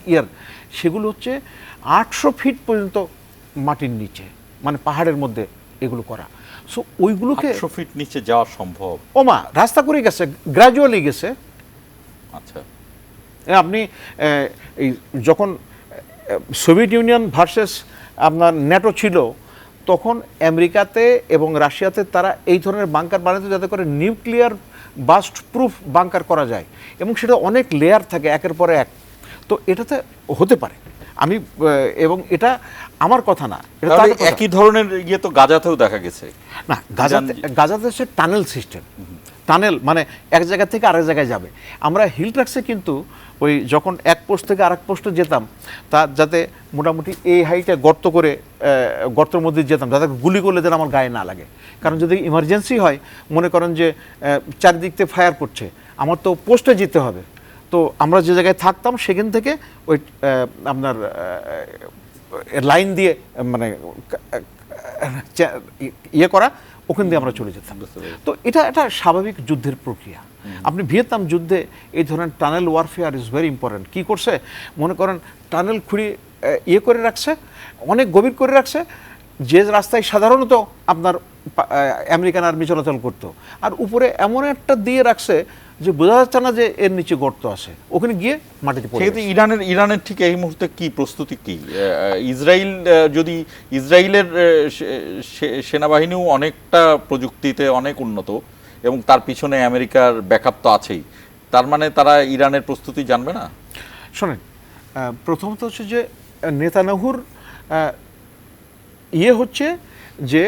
সেগুলো হচ্ছে 800 ফিট পর্যন্ত মাটির নিচে, মানে পাহাড়ের মধ্যে এগুলো করা। সো ওইগুলোকে 100 ফিট নিচে যাওয়া সম্ভব? ওমা রাস্তা করে গেছে, গ্র্যাজুয়ালি গেছে। আচ্ছা, আপনি এই যখন সোভিয়েত ইউনিয়ন ভার্সেস আপনার ন্যাটো ছিল, তখন আমেরিকাতে এবং রাশিয়াতে তারা এই ধরনের বাংকার বানাতে, যাতে করে নিউক্লিয়ার বাস্ট প্রুফ বাংকার করা যায়, এবং সেটা অনেক লেয়ার থাকে একের পরে এক। তো এটাতে হতে পারে, আমি এবং এটা আমার কথা না, এটা তাহলে তাদের কথা। একই ধরনের ইয়ে তো গাজাতেও দেখা গেছে। না, গাজাতে হচ্ছে টানেল সিস্টেম। টানেল মানে এক জায়গা থেকে আরেক জায়গায় যাবে। আমরা হিল ট্রাক্সে কিন্তু ওই যখন এক পোস্ট থেকে আরেক পোস্টে যেতাম, তা যাতে মোটামুটি এই হাইটে গর্ত করে গর্তের মধ্যে যেতাম, যাতে গুলি করলে যেন আমার গায়ে না লাগে। কারণ যদি ইমার্জেন্সি হয়, মনে করেন যে চারিদিক থেকে ফায়ার করছে, আমার তো পোস্টে যেতে হবে। তো আমরা যে জায়গায় থাকতাম সেখান থেকে ওই আপনার লাইন দিয়ে মানে ইয়ে করা, ওখান দিয়ে আমরা চলে যেতাম। তো এটা একটা স্বাভাবিক যুদ্ধের প্রক্রিয়া। আপনি ভিয়েতনাম যুদ্ধে এই ধরনের tunnel warfare is very important. কী করছে, মনে করেন টানেল খুঁড়ি ইয়ে করে রাখছে, অনেক গভীর করে রাখছে, যে রাস্তায় সাধারণত আপনার আমেরিকান আর্মি চলাচল করতো, আর উপরে এমন একটা দিয়ে রাখছে যে বোঝা যাচ্ছে না যে এর নিচে গর্ত আছে, ওখানে গিয়ে মাটিতে পড়ে। সেক্ষেত্রে ইরানের ঠিক এই মুহূর্তে কি প্রস্তুতি কি? ইসরায়েল যদি ইসরায়েলের সেনাবাহিনীও অনেকটা প্রযুক্তিতে অনেক উন্নত এবং তার পিছনে আমেরিকার ব্যাকআপ তো আছেই, তার মানে তারা ইরানের প্রস্তুতি জানবে না? শোনেন, প্রথমত হচ্ছে যে নেতানিয়াহুর ইয়ে হচ্ছে যে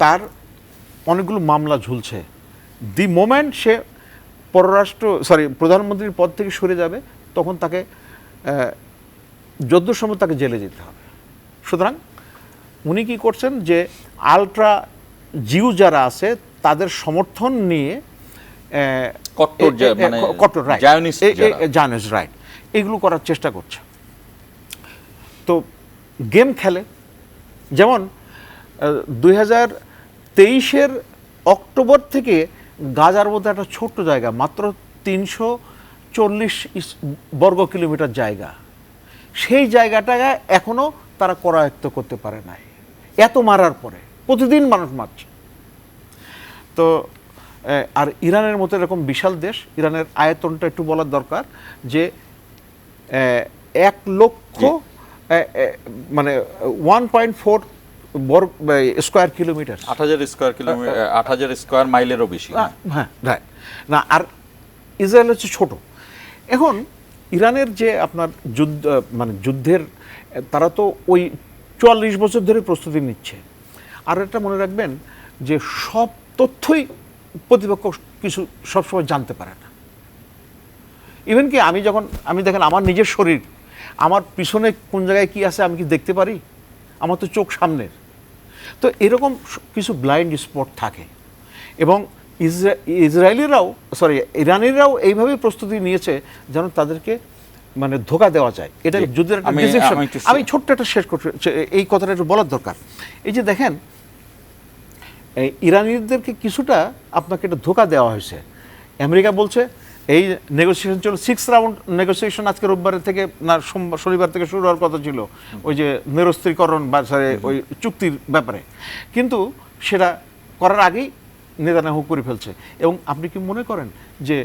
তার অনেকগুলো মামলা ঝুলছে। দি মোমেন্ট সে প্রধানমন্ত্রীর পদ থেকে সরে যাবে, তখন তাকে যদ্দূর সময় তাকে জেলে যেতে হবে। সুতরাং উনি কি করছেন যে আলট্রা জিউ যারা আছে তাদের সমর্থন নিয়ে কট্টর জায়নিস্ট রাইট এগুলো করার চেষ্টা করছে। তো গেম খেলে, যেমন 2023 অক্টোবর থেকে গাজার মধ্যে একটা ছোট্ট জায়গা, মাত্র 340 বর্গ কিলোমিটার জায়গা, সেই জায়গাটাকে এখনো তারা করায়ত্ত করতে পারে নাই, এত মারার পরে। প্রতিদিন মানুষ মারছে। তো আর ইরানের মতো এরকম বিশাল দেশ, ইরানের আয়তনটা একটু বলার দরকার, যে 1 লক্ষ মানে 1.4 স্কোয়ার কিলোমিটার, 8,000 স্কোয়ার মাইলেরও বেশি। হ্যাঁ রাইট না। আর ইসরায়েল হচ্ছে ছোট। এখন ইরানের যে আপনার যুদ্ধের তারা তো ওই 44 বছর ধরে প্রস্তুতি নিচ্ছে। আর এটা মনে রাখবেন যে সব তথ্যই প্রতিপক্ষ কিছু সবসময় জানতে পারে না। ইভেন কি আমি দেখেন আমার নিজের শরীর, আমার পিছনে কোন জায়গায় কি আছে আমি কি দেখতে পারি? আমার তো চোখ সামনের। তো এরকম কিছু ব্লাইন্ড স্পট থাকে, এবং ইরানিরাও এইভাবে প্রস্তুতি নিয়েছে যেন তাদেরকে মানে ধোঁকা দেওয়া যায়। এটা যুদ্ধের একটা ডিসিশন। আমি ছোট্ট একটা শেষ করতে, এই কথাটা একটু বলার দরকার। এই যে দেখেন, ইরানিদেরকে কিছুটা আপনাকে একটা ধোঁকা দেওয়া হয়েছে। আমেরিকা বলছে এই নেগোসিয়েশন চলো, 6 রাউন্ড নেগোসিয়েশন আজকে রোববারের থেকে না শনিবার থেকে শুরু হওয়ার কথা ছিল, ওই যে নিরস্ত্রীকরণ বা ওই চুক্তির ব্যাপারে, কিন্তু সেটা করার আগেই নেতানিয়াহু করে ফেলছে। এবং আপনি কি মনে করেন যে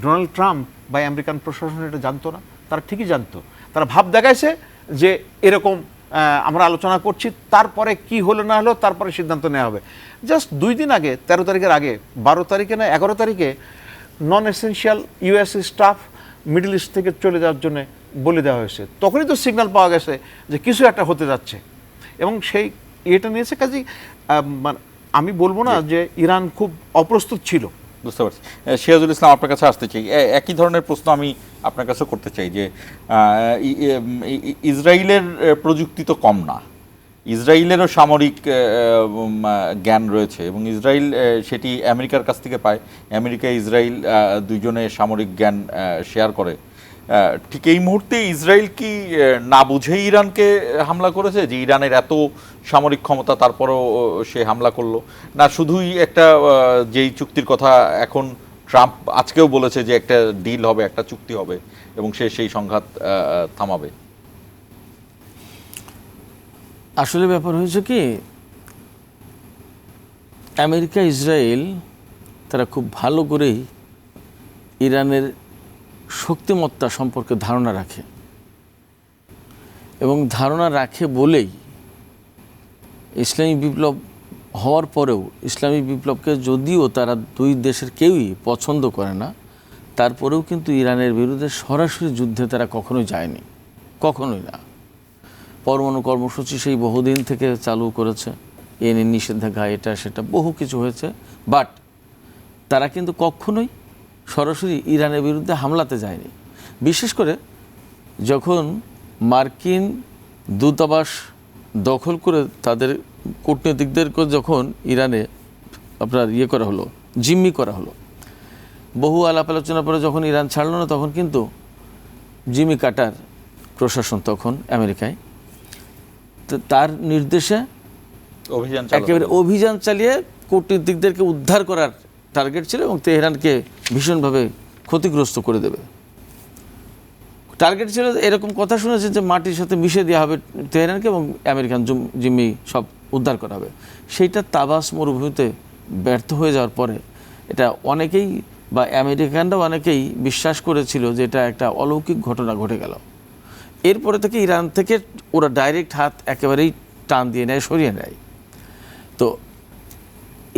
ডোনাল্ড ট্রাম্প বা আমেরিকান প্রশাসন এটা জানতো না? তারা ঠিকই জানতো। তারা ভাব দেখাইছে যে এরকম আমরা আলোচনা করছি, তারপরে কি হলো না হলো তারপরে সিদ্ধান্ত নেওয়া হবে। জাস্ট 2 দিন আগে, 13 তারিখের আগে, 12 তারিখে না 11 তারিখে non essential US staff Middle East থেকে চলে যাওয়ার জন্য বলে দেওয়া হয়েছে। তখনই তো সিগন্যাল পাওয়া গেছে যে কিছু একটা হতে যাচ্ছে, এবং সেই এটা নিয়েছে। কাজেই আমি বলবো না যে ইরান খুব অপ্রস্তুত ছিল। বুঝতে পারছি। সিরাজুল ইসলাম, আপনার কাছে আসতে চাই, একই ধরনের প্রশ্ন আমি আপনার কাছে করতে চাই যে ইসরায়েলের প্রযুক্তি তো কম না, ইসরায়েলেরও সামরিক জ্ঞান রয়েছে এবং ইসরায়েল সেটি আমেরিকার কাছ থেকে পায়। আমেরিকা ইসরায়েল দুইজনে সামরিক জ্ঞান শেয়ার করে। ঠিক এই মুহূর্তে ইসরায়েল কি না বুঝেই ইরানকে হামলা করেছে, যে ইরানের এত সামরিক ক্ষমতা তারপরও সে হামলা করলো, না শুধুই একটা যেই চুক্তির কথা এখন ট্রাম্প আজকেও বলেছে যে একটা ডিল হবে, একটা চুক্তি হবে এবং সে সেই সংঘাত থামাবে। আসলে ব্যাপার হয়েছে কি, আমেরিকা ইসরায়েল তারা খুব ভালো করেই ইরানের শক্তিমত্তা সম্পর্কে ধারণা রাখে, এবং ধারণা রাখে বলেই ইসলামী বিপ্লব হওয়ার পরেও, ইসলামী বিপ্লবকে যদিও তারা দুই দেশের কেউই পছন্দ করে না, তারপরেও কিন্তু ইরানের বিরুদ্ধে সরাসরি যুদ্ধে তারা কখনোই যায়নি, কখনোই না। পরমাণু কর্মসূচি সেই বহুদিন থেকে চালু করেছে, এনে নিষেধাজ্ঞা এটা সেটা বহু কিছু হয়েছে, বাট তারা কিন্তু কখনোই সরাসরি ইরানের বিরুদ্ধে হামলাতে যায়নি। বিশেষ করে যখন মার্কিন দূতাবাস দখল করে তাদের কূটনীতিকদেরকে যখন ইরানে আপনার করা হলো, জিম্মি করা হলো, বহু আলাপ আলোচনার পরে যখন ইরান ছাড়লো না, তখন কিন্তু জিমি কার্টার প্রশাসন তখন আমেরিকায়, তো তার নির্দেশে একেবারে অভিযান চালিয়ে কূটনীতিকদেরকে উদ্ধার করার টার্গেট ছিল এবং তেহরানকে ভীষণভাবে ক্ষতিগ্রস্ত করে দেবে টার্গেট ছিল। এরকম কথা শুনেছে যে মাটির সাথে মিশে দেওয়া হবে তেহরানকে এবং আমেরিকান জিম্মি সব উদ্ধার করা হবে। সেইটা তাবাস মরুভূমিতে ব্যর্থ হয়ে যাওয়ার পরে এটা অনেকেই বা আমেরিকানরাও অনেকেই বিশ্বাস করেছিল যে এটা একটা অলৌকিক ঘটনা ঘটে গেল। এরপরে থেকে ইরান থেকে ওরা ডাইরেক্ট হাত একেবারেই টান দিয়ে নেয়, সরিয়ে নেয়। তো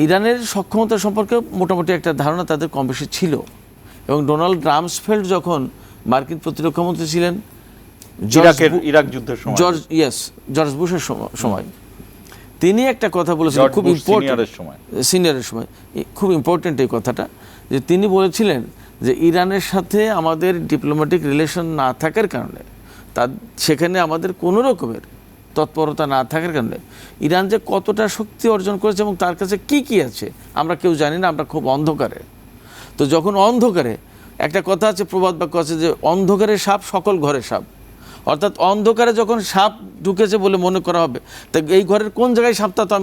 ইরানের সক্ষমতা সম্পর্কে মোটামুটি একটা ধারণা তাদের কম বেশি ছিল, এবং ডোনাল্ড রামসফেল্ড যখন মার্কিন প্রতিরক্ষামন্ত্রী ছিলেন ইরাক যুদ্ধের সময়, জর্জ বুশের সময়, তিনি একটা কথা বলেছিলেন খুব ইম্পর্টেন্ট, সিনিয়রের সময়, খুব ইম্পর্টেন্ট এই কথাটা, যে তিনি বলেছিলেন যে ইরানের সাথে আমাদের ডিপ্লোম্যাটিক রিলেশন না থাকার কারণে, সেখানে আমাদের কোনো রকমের তৎপরতা না থাকার কারণে ইরান যে কতটা শক্তি অর্জন করেছে এবং তার কাছে কি কি আছে আমরা কেউ জানি না, আমরা খুব অন্ধকারে। তো যখন অন্ধকারে, একটা কথা আছে, প্রবাদ বাক্য আছে যে অন্ধকারে সাপ সকল ঘরে সাপ, অর্থাৎ অন্ধকারে যখন সাপ ঢুকেছে বলে মনে করা হবে, তা এই ঘরের কোন জায়গায় সাপটা তো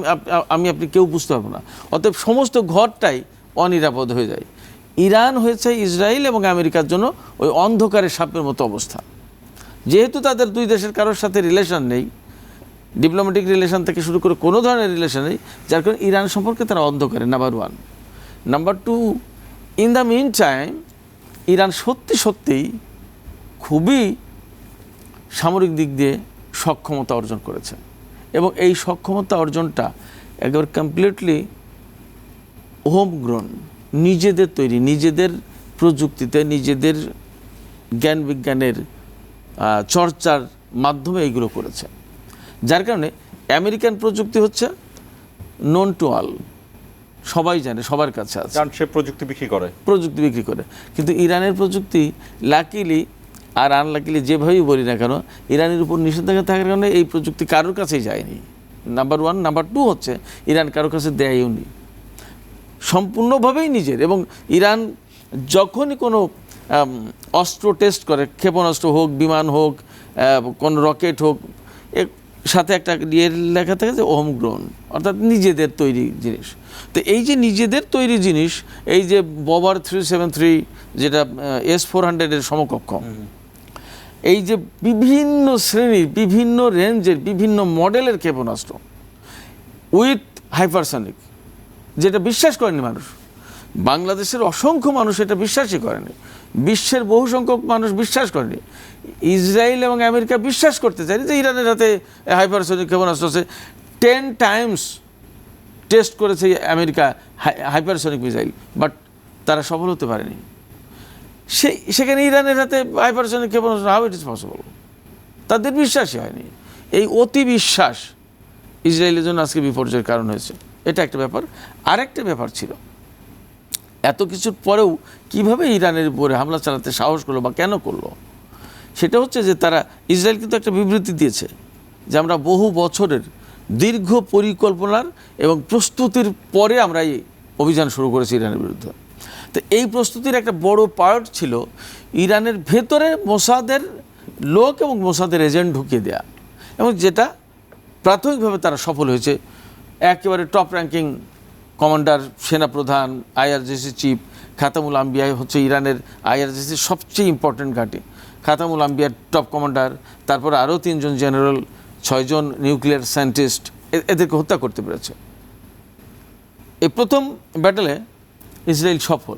আমি আপনি কেউ বুঝতে পারবো না, অতএব সমস্ত ঘরটাই অনিরাপদ হয়ে যায়। ইরান হয়েছে ইসরায়েল এবং আমেরিকার জন্য ওই অন্ধকারের সাপের মতো অবস্থা। যেহেতু তাদের দুই দেশের কারোর সাথে রিলেশন নেই, ডিপ্লোম্যাটিক রিলেশন থেকে শুরু করে কোনো ধরনের রিলেশন নেই, যার কারণে ইরান সম্পর্কে তারা অন্ধকারে, number one. Number two, in the meantime Iran সত্যিই খুবই সামরিক দিক দিয়ে সক্ষমতা অর্জন করেছে, এবং এই সক্ষমতা অর্জনটা একবার কমপ্লিটলি হোমগ্রোন, নিজেদের তৈরি, নিজেদের প্রযুক্তিতে, নিজেদের জ্ঞান বিজ্ঞানের চর্চার মাধ্যমে এইগুলো করেছে। যার কারণে আমেরিকান প্রযুক্তি হচ্ছে নোন টু অল, সবাই জানে, সবার কাছে আছে, কারণ সে প্রযুক্তি বিক্রি করে। কিন্তু ইরানের প্রযুক্তি লাকিলি আর আনলাকিলি যেভাবেই বলি না কেন, ইরানের উপর নিষেধাজ্ঞা থাকার কারণে এই প্রযুক্তি কারোর কাছেই যায়নি, নাম্বার ওয়ান। নাম্বার টু হচ্ছে ইরান কারোর কাছে দেয়ও নি, সম্পূর্ণভাবেই নিজের। এবং ইরান যখনই কোনো অস্ত্র টেস্ট করে, ক্ষেপণাস্ত্র হোক, বিমান হোক, কোনো রকেট হোক, সাথে একটা লেখা থাকে যে হোম গ্রোন, অর্থাৎ নিজেদের তৈরি জিনিস। তো এই যে নিজেদের তৈরি জিনিস, এই যে ববার 373 যেটা S-400-এর সমকক্ষ, এই যে বিভিন্ন শ্রেণীর, বিভিন্ন রেঞ্জের, বিভিন্ন মডেলের ক্ষেপণাস্ত্র উইথ হাইপারসনিক, যেটা বিশ্বাস করেনি মানুষ, বাংলাদেশের অসংখ্য মানুষ এটা বিশ্বাসই করেনি, বিশ্বের বহু সংখ্যক মানুষ বিশ্বাস করেনি, ইসরায়েল এবং আমেরিকা বিশ্বাস করতে চায়নি যে ইরানের হাতে হাইপারসনিক ক্ষেপণাস্ত্র আছে। 10 টাইমস টেস্ট করেছে আমেরিকা হাইপারসনিক মিসাইল, বাট তারা সফল হতে পারেনি। সেখানে ইরানের হাতে হাইপারসনিক ক্ষেপণাস্ত্র, হাউ ইট ইজ পসিবল, তাদের বিশ্বাসই হয়নি। এই অতি বিশ্বাস ইসরায়েলের জন্য আজকে বিপর্যয়ের কারণ হয়েছে, এটা একটা ব্যাপার। আরেকটা ব্যাপার ছিল, এত কিছুর পরেও কিভাবে ইরানের উপরে হামলা চালাতে সাহস করলো বা কেন করলো, সেটা হচ্ছে যে তারা, ইসরায়েল কিন্তু একটা বিবৃতি দিয়েছে যে আমরা বহু বছরের দীর্ঘ পরিকল্পনার এবং প্রস্তুতির পরে আমরা এই অভিযান শুরু করেছি ইরানের বিরুদ্ধে। তো এই প্রস্তুতির একটা বড় পার্ট ছিল ইরানের ভেতরে মোসাদের লোক এবং মোসাদের এজেন্ট ঢুকিয়ে দেয়া, এবং যেটা প্রাথমিকভাবে তারা সফল হয়েছে। একেবারে টপ র্যাঙ্কিং কমান্ডার, সেনাপ্রধান, IRGC চিফ, খাতামুল আম্বিয়া হচ্ছে ইরানের IRGCর সবচেয়ে ইম্পর্টেন্ট ঘাঁটি। খাতামুল আম্বিয়ার টপ কমান্ডার, তারপরে আরও 3 জন জেনারেল, 6 জন নিউক্লিয়ার সায়েন্টিস্ট এদেরকে হত্যা করতে পেরেছে। এই প্রথম ব্যাটেলে ইসরায়েল সফল,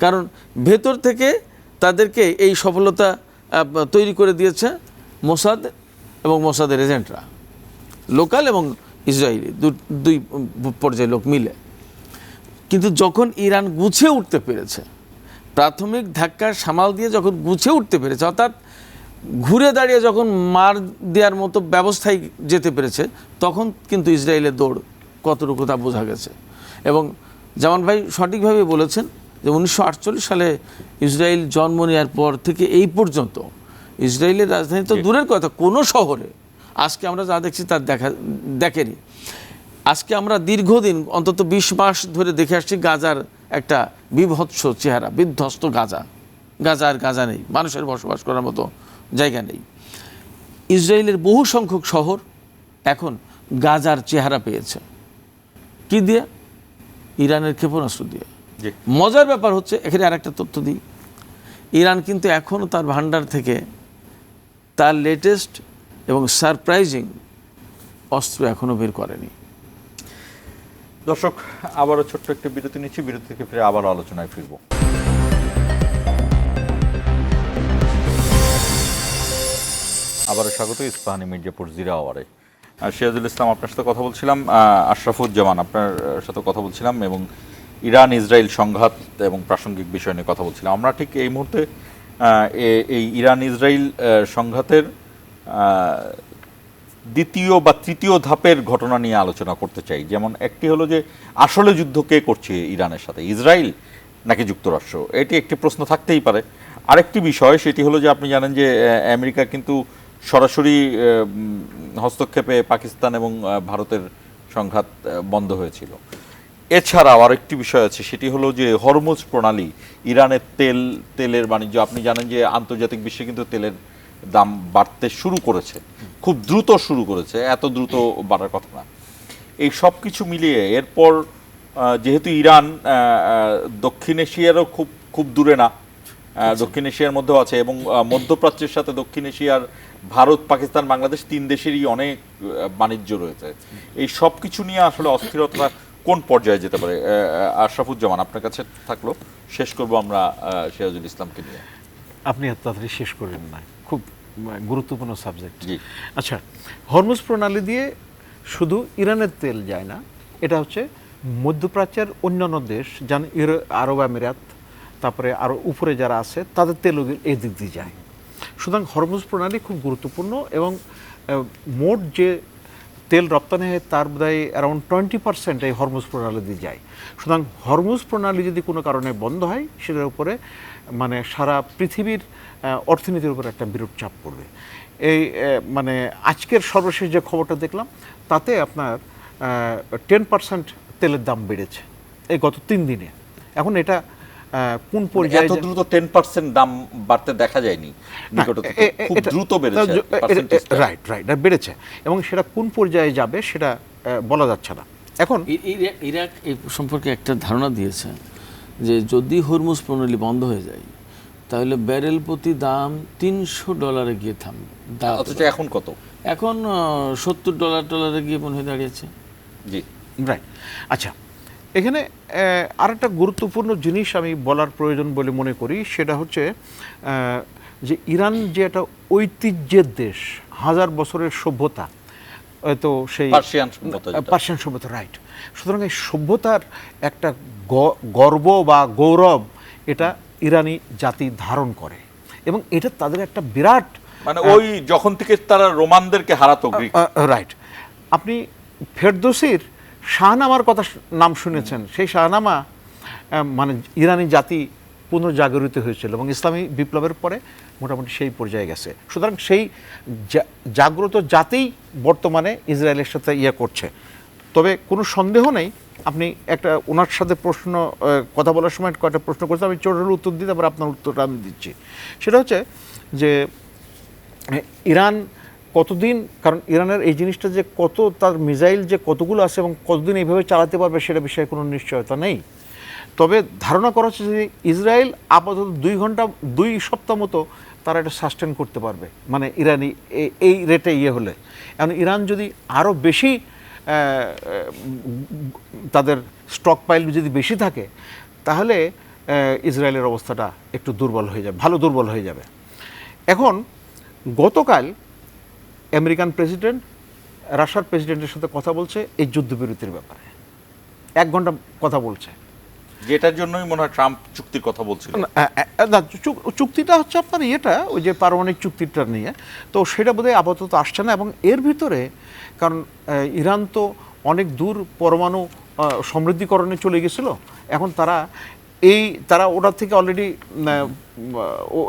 কারণ ভেতর থেকে তাদেরকে এই সফলতা তৈরি করে দিয়েছে মোসাদ এবং মোসাদের এজেন্টরা, লোকাল এবং ইসরায়েলি দুই পর্যায়ে লোক মিলে। কিন্তু যখন ইরান গুছিয়ে উঠতে পেরেছে, প্রাথমিক ধাক্কা সামাল দিয়ে যখন গুছিয়ে উঠতে পেরেছে, অর্থাৎ ঘুরে দাঁড়িয়ে যখন মার দেওয়ার মতো ব্যবস্থায় যেতে পেরেছে, তখন কিন্তু ইসরায়েলের দৌড় কতটুকু তা বোঝা গেছে। এবং জামান ভাই সঠিকভাবে বলেছেন যে 1948 সালে ইসরায়েল জন্ম নেওয়ার পর থেকে এই পর্যন্ত ইসরায়েলের রাজধানী তো দূরের কথা, কোনো শহরে আজকে আমরা যা দেখছি তার দেখেনি। আজকে আমরা দীর্ঘদিন অন্তত 20 মাস ধরে দেখে আসছি গাজার একটা বিভৎস চেহারা, বিধ্বস্ত গাজা আর গাজা নেই, মানুষের বসবাস করার মতো জায়গা নেই। ইসরায়েলের বহু সংখ্যক শহর এখন গাজার চেহারা পেয়েছে। কি দিয়ে? ইরানের ক্ষেপণাস্ত্র দিয়ে। মজার ব্যাপার হচ্ছে, এখানে আর একটা তথ্য দিই, ইরান কিন্তু এখনও তার ভান্ডার থেকে তার লেটেস্ট এবং সারপ্রাইজিং অস্ত্র এখনও বের করেনি। দর্শক, আবারও ছোট্ট একটা বিরতি নিচ্ছি, বিরতি থেকে ফিরে আবারও আলোচনায় ফিরব। আবারও স্বাগত ইস্পাহানি মির্জাপুর জিরা আওয়ারে। সিরাজুল ইসলাম আপনার সাথে কথা বলছিলাম, আশরাফুজ্জামান আপনার সাথে কথা বলছিলাম, এবং ইরান ইসরায়েল সংঘাত এবং প্রাসঙ্গিক বিষয় নিয়ে কথা বলছিলাম। আমরা ঠিক এই মুহূর্তে এই ইরান ইসরায়েল সংঘাতের দ্বিতীয় বা তৃতীয় ধাপের ঘটনা নিয়ে আলোচনা করতে চাই। যেমন একটি হলো যে আসলে যুদ্ধ কে করছে ইরানের সাথে, ইসরায়েল নাকি যুক্তরাষ্ট্র? এটি একটি প্রশ্ন থাকতেই পারে। আরেকটি বিষয় সেটি হলো যে আপনি জানেন যে আমেরিকা কিন্তু সরাসরি হস্তক্ষেপে পাকিস্তান এবং ভারতের সংঘাত বন্ধ হয়েছিল। এছাড়াও আরেকটি বিষয় আছে, সেটি হলো যে হরমুজ প্রণালী, ইরানের তেলের বাণিজ্য। আপনি জানেন যে আন্তর্জাতিক বিশ্বে কিন্তু তেলের দাম বাড়তে শুরু করেছে, খুব দ্রুত শুরু করেছে, এত দ্রুত বাড়ার কথা না। এই সব কিছু মিলিয়ে এরপর যেহেতু ইরান দক্ষিণ এশিয়ারও খুব দূরে না, দক্ষিণ এশিয়ার মধ্যেও আছে, এবং মধ্যপ্রাচ্যের সাথে দক্ষিণ এশিয়ার ভারত, পাকিস্তান, বাংলাদেশ 3 দেশেরই অনেক বাণিজ্য রয়েছে। এই সব কিছু নিয়ে আসলে অস্থিরতা কোন পর্যায়ে যেতে পারে? আশরাফুজ্জামান আপনার কাছে থাকলো, শেষ করব আমরা সিরাজুল ইসলামকে নিয়ে। আপনি এত তাড়াতাড়ি শেষ করেন না, খুব গুরুত্বপূর্ণ সাবজেক্ট। জি, আচ্ছা, হরমুজ প্রণালী দিয়ে শুধু ইরানের তেল যায় না, এটা হচ্ছে মধ্যপ্রাচ্যের অন্যান্য দেশ, যেন আরব আমিরাত, তারপরে আরও উপরে যারা আছে তাদের তেল এই দিক দিয়ে যায়। সুতরাং হরমুজ প্রণালী খুব গুরুত্বপূর্ণ, এবং মোট যে তেল রপ্তানি হয় তার বোধহয় অ্যারাউন্ড 20% এই হরমুজ প্রণালী দিয়ে যায়। সুতরাং হরমুজ প্রণালী যদি কোনো কারণে বন্ধ হয়, সেটার উপরে মানে সারা পৃথিবীর অর্থনীতির উপর একটা বিরূপ চাপ পড়বে। এই মানে আজকের সর্বশেষ যে খবরটা দেখলাম, তাতে আপনার 10% তেলের দাম বেড়েছে এই গত 3 দিনে। এখন এটা কোন পর্যায়ে? এত দ্রুত 10% দাম বাড়তে দেখা যায়নি নিকটতম, খুব দ্রুত বেড়েছে। রাইট, বেড়েছে, এবং সেটা কোন পর্যায়ে যাবে সেটা বলা যাচ্ছে না এখন। ইরাক এই সম্পর্কে একটা ধারণা দিয়েছে যে যদি হরমুজ প্রণালী বন্ধ হয়ে যায়, তাহলে ব্যারেল প্রতি দাম $300 গিয়ে থামবে। অথচ এখন কত? এখন $70 গিয়ে মনে হয়ে দাঁড়িয়েছে। জি, রাইট। আচ্ছা, এখানে আরেকটা গুরুত্বপূর্ণ জিনিস আমি বলার প্রয়োজন বলে মনে করি, সেটা হচ্ছে যে ইরান যে একটা ঐতিহ্যের দেশ, 1000 বছরের সভ্যতা, তো সেই পার্সিয়ান সভ্যতা, রাইট। সুতরাং এই সভ্যতার একটা গর্ব বা গৌরব এটা ইরানি জাতি ধারণ করে, এবং এটা তাদের একটা বিরাট, মানে ওই যখন থেকে তারা রোমানদেরকে হারাতো, রাইট। আপনি ফেরদৌসির শাহনামার কথা নাম শুনেছেন, সেই শাহনামা মানে ইরানি জাতি পুনর্জাগরিত হয়েছিল, এবং ইসলামী বিপ্লবের পরে মোটামুটি সেই পর্যায়ে গেছে। সুতরাং সেই জাগ্রত জাতিই বর্তমানে ইসরায়েলের সাথে করছে। তবে কোনো সন্দেহ নেই, আপনি একটা ওনার সাথে কথা বলার সময় কয়েকটা প্রশ্ন করছেন, আমি ছোটোর উত্তর দিই, তারপর আপনার উত্তরটা আমি দিচ্ছি। সেটা হচ্ছে যে ইরান কতদিন, কারণ ইরানের এই জিনিসটা যে তার মিসাইল যে কতগুলো আছে এবং কতদিন এইভাবে চালাতে পারবে সেটা বিষয়ে কোনো নিশ্চয়তা নেই। তবে ধারণা করা হচ্ছে যে ইসরায়েল আপাতত 2 সপ্তাহ মতো তারা এটা সাস্টেন করতে পারবে, মানে ইরানি এই রেটে হলে। এখন ইরান যদি আরও বেশি তাদের স্টক পাইল যদি বেশি থাকে, তাহলে ইসরায়েলের অবস্থাটা একটু দুর্বল হয়ে যাবে, ভালো দুর্বল হয়ে যাবে। এখন গতকাল আমেরিকান প্রেসিডেন্ট রাশিয়ার প্রেসিডেন্টের সাথে কথা বলছে এই যুদ্ধবিরতির ব্যাপারে, 1 ঘন্টা কথা বলছে। যেটার জন্যই মনে হয় ট্রাম্প চুক্তির কথা বলছিল। না, চুক্তিটা হচ্ছে আপনার ওই যে পারমাণবিক চুক্তিটা নিয়ে, তো সেটা বোধহয় আপাতত আসছে না। এবং এর ভিতরে কারণ ইরান তো অনেক দূর পরমাণু সমৃদ্ধিকরণে চলে গেছিল, এখন তারা ওটা থেকে অলরেডি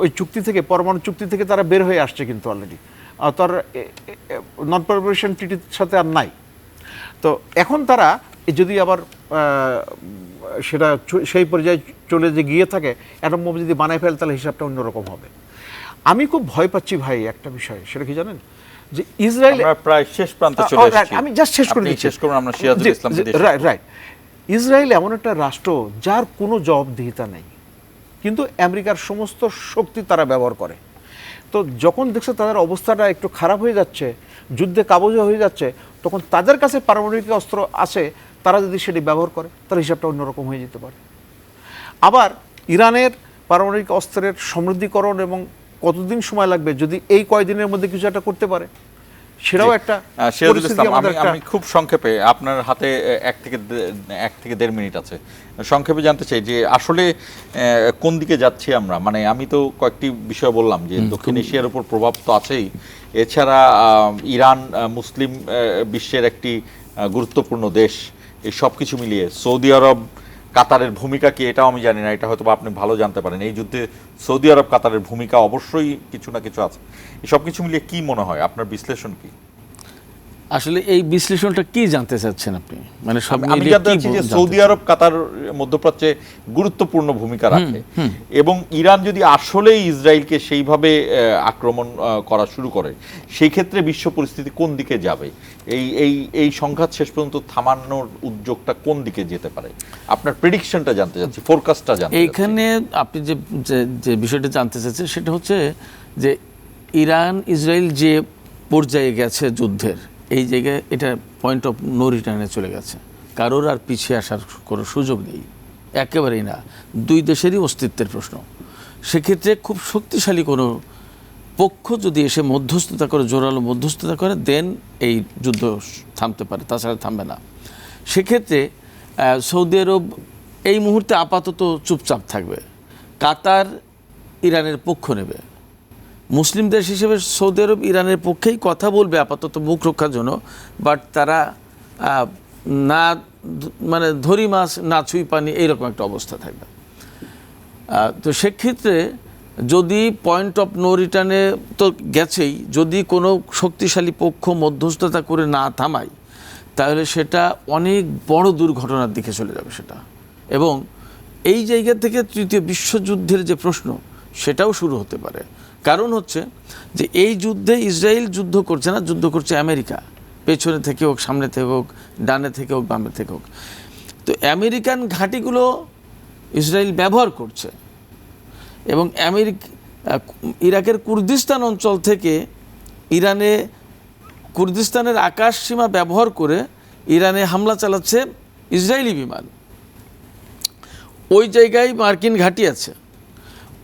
ওই চুক্তি থেকে, পরমাণু চুক্তি থেকে তারা বের হয়ে আসছে কিন্তু অলরেডি, তার নন প্রলিফারেশন ট্রিটির সাথে আর নাই। তো এখন তারা যদি আবার সেটা সেই পর্যায়ে চলে যে গিয়ে থাকে, অ্যাটম বোম যদি বানায় ফেলে, তাহলে হিসাবটা অন্যরকম হবে। আমি খুব ভয় পাচ্ছি ভাই একটা বিষয়, সেটা কি জানেন, যে ইসরায়েল প্রায় শেষ প্রান্তে চলে এসেছি। আমি জাস্ট শেষ করে দিচ্ছি, শেষ করুন। আমরা সিরাজুল ইসলাম রাইট। ইসরায়েল এমন একটা রাষ্ট্র যার কোনো জবাবদিহিতা নেই, কিন্তু আমেরিকার সমস্ত শক্তি তারা ব্যবহার করে। তো যখন দেখছে তাদের অবস্থাটা একটু খারাপ হয়ে যাচ্ছে, যুদ্ধে কাবজা হয়ে যাচ্ছে, তখন তাদের কাছে পারমাণবিক অস্ত্র আছে, তারা যদি সেটি ব্যবহার করে, তার হিসাবটা অন্যরকম হয়ে যেতে পারে। আবার ইরানের পারমাণবিক অস্ত্রের সমৃদ্ধিকরণ এবং কতদিন সময় লাগবে, যদি এই কয়দিনের মধ্যে কিছু একটা করতে পারে, সেটাও একটা সিরাজুল ইসলাম, আমি খুব সংক্ষেপে, আপনার হাতে 1 থেকে 1.5 মিনিট আছে, সংক্ষেপে জানতে চাই যে আসলে কোন দিকে যাচ্ছি আমরা। মানে আমি তো কয়েকটি বিষয় বললাম যে দক্ষিণ এশিয়ার উপর প্রভাব তো আছেই, এছাড়া ইরান মুসলিম বিশ্বের একটি গুরুত্বপূর্ণ দেশ। এই সব কিছু মিলিয়ে সৌদি আরব, কাতারের ভূমিকা কি এটাও আমি জানি না, এটা হয়তো আপনি ভালো জানতে পারেন। এই যুদ্ধে সৌদি আরব, কাতারের ভূমিকা অবশ্যই কিছু না কিছু আছে। এই সব কিছু মিলিয়ে কি মনে হয়, আপনার বিশ্লেষণ কি? আসলে এই বিশ্লেষণটা কি জানতে চাচ্ছেন আপনি? মানে সব আমি জানতে চাচ্ছি যে সৌদি আরব, কাতার মধ্যপ্রাচ্যে গুরুত্বপূর্ণ ভূমিকা রাখে, এবং ইরান যদি আসলেই ইসরায়েলকে সেইভাবে আক্রমণ করা শুরু করে, সেই ক্ষেত্রে বিশ্ব পরিস্থিতি কোন দিকে যাবে? এই সংঘাত শেষ পর্যন্ত থামানোর উদ্যোগটা কোন দিকে যেতে পারে? আপনার প্রেডিকশনটা জানতে চাচ্ছি, ফোরকাস্টটা জানতে চাচ্ছি। এইখানে আপনি যে বিষয়টা জানতে চাচ্ছেন সেটা হচ্ছে যে ইরান ইসরায়েল যে পর্যায়ে গেছে যুদ্ধের, এই জায়গায় এটা পয়েন্ট অফ নো রিটার্নে চলে গেছে, কারোর আর পিছিয়ে আসার কোনো সুযোগ নেই, একেবারেই না। 2 দেশেরই অস্তিত্বের প্রশ্ন। সেক্ষেত্রে খুব শক্তিশালী কোনো পক্ষ যদি এসে মধ্যস্থতা করে, জোরালো মধ্যস্থতা করে, দেন এই যুদ্ধ থামতে পারে, তাছাড়া থামবে না। সেক্ষেত্রে সৌদি আরব এই মুহূর্তে আপাতত চুপচাপ থাকবে, কাতার ইরানের পক্ষ নেবে। মুসলিম দেশ হিসেবে সৌদি আরব ইরানের পক্ষেই কথা বলবে আপাতত মুখ রক্ষার জন্য, বাট তারা না মানে ধরি মাছ না ছুঁই পানি এইরকম একটা অবস্থা থাকবে। তো সেক্ষেত্রে যদি পয়েন্ট অফ নো রিটার্নে তো গেছেই, যদি কোনো শক্তিশালী পক্ষ মধ্যস্থতা করে না থামায়, তাহলে সেটা অনেক বড় দুর্ঘটনার দিকে চলে যাবে সেটা। এবং এই জায়গা থেকে 3য় বিশ্বযুদ্ধের যে প্রশ্ন, সেটাও শুরু হতে পারে। কারণ হচ্ছে যে এই যুদ্ধে ইসরায়েল যুদ্ধ করছে না, যুদ্ধ করছে আমেরিকা, পেছনে থেকে হোক, সামনে থেকে হোক, ডানে থেকে হোক, বামে থেকে হোক। তো আমেরিকান ঘাঁটিগুলো ইসরায়েল ব্যবহার করছে, এবং ইরাকের কুর্দিস্তান অঞ্চল থেকে ইরানে কুর্দিস্তানের আকাশ সীমা ব্যবহার করে ইরানে হামলা চালাচ্ছে ইসরায়েলি বিমান। ওই জায়গায় মার্কিন ঘাঁটি আছে,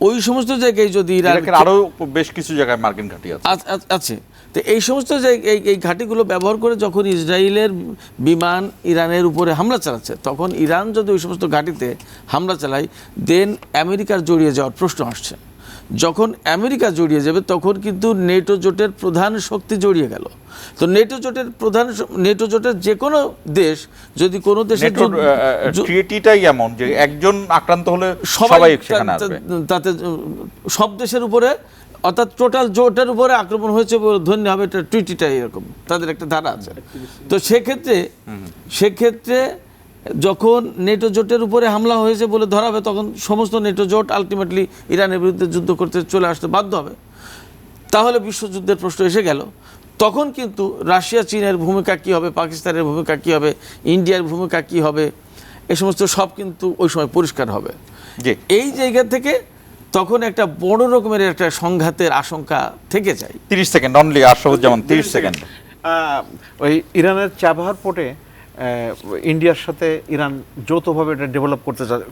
ওই সমস্ত জায়গায় যদি ইরাকের আরও বেশ কিছু জায়গায় মার্কিন ঘাঁটি আছে, তো এই সমস্ত জায়গায় এই ঘাঁটিগুলো ব্যবহার করে যখন ইসরায়েলের বিমান ইরানের উপরে হামলা চালাচ্ছে, তখন ইরান যদি ওই সমস্ত ঘাঁটিতে হামলা চালায়, দেন আমেরিকার জড়িয়ে যাওয়ার প্রশ্ন আসছে। যখন আমেরিকা জড়িয়ে যাবে, তখন কিন্তু নেটো জোটের প্রধান শক্তি জড়িয়ে গেল। তো নেটো জোটের যে কোনো দেশ, যদি কোনো দেশের ট্রিটিটাই এমন যে একজন আক্রান্ত হলে সবাই সেখানে আসবে, তাতে সব দেশের উপরে, অর্থাৎ টোটাল জোটের উপরে আক্রমণ হয়েছে ধন্য হবে, এটা ট্রিটিটাই এরকম, তাদের একটা ধারা আছে। তো সেক্ষেত্রে যখন নেটো জোটের উপরে হামলা হয়েছে বলে ধরা হবে, তখন সমস্ত নেটো জোট আলটিমেটলি ইরানের বিরুদ্ধে যুদ্ধ করতে চলে আসতে বাধ্য হবে। তাহলে বিশ্বযুদ্ধের প্রশ্ন এসে গেল। তখন কিন্তু রাশিয়া চীনের ভূমিকা কী হবে, পাকিস্তানের ভূমিকা কী হবে, ইন্ডিয়ার ভূমিকা কী হবে, এই সমস্ত সব কিন্তু ওই সময় পরিষ্কার হবে। জি। এই জায়গা থেকে তখন একটা বড় রকমের একটা সংঘাতের আশঙ্কা থেকে যায়। 30 সেকেন্ড অনলি, আশরাফুজ্জামান 30 সেকেন্ড। ওই ইরানের চাবাহার পোর্টে ইন্ডিয়ার সাথে ইরান যৌথভাবে এটা ডেভেলপ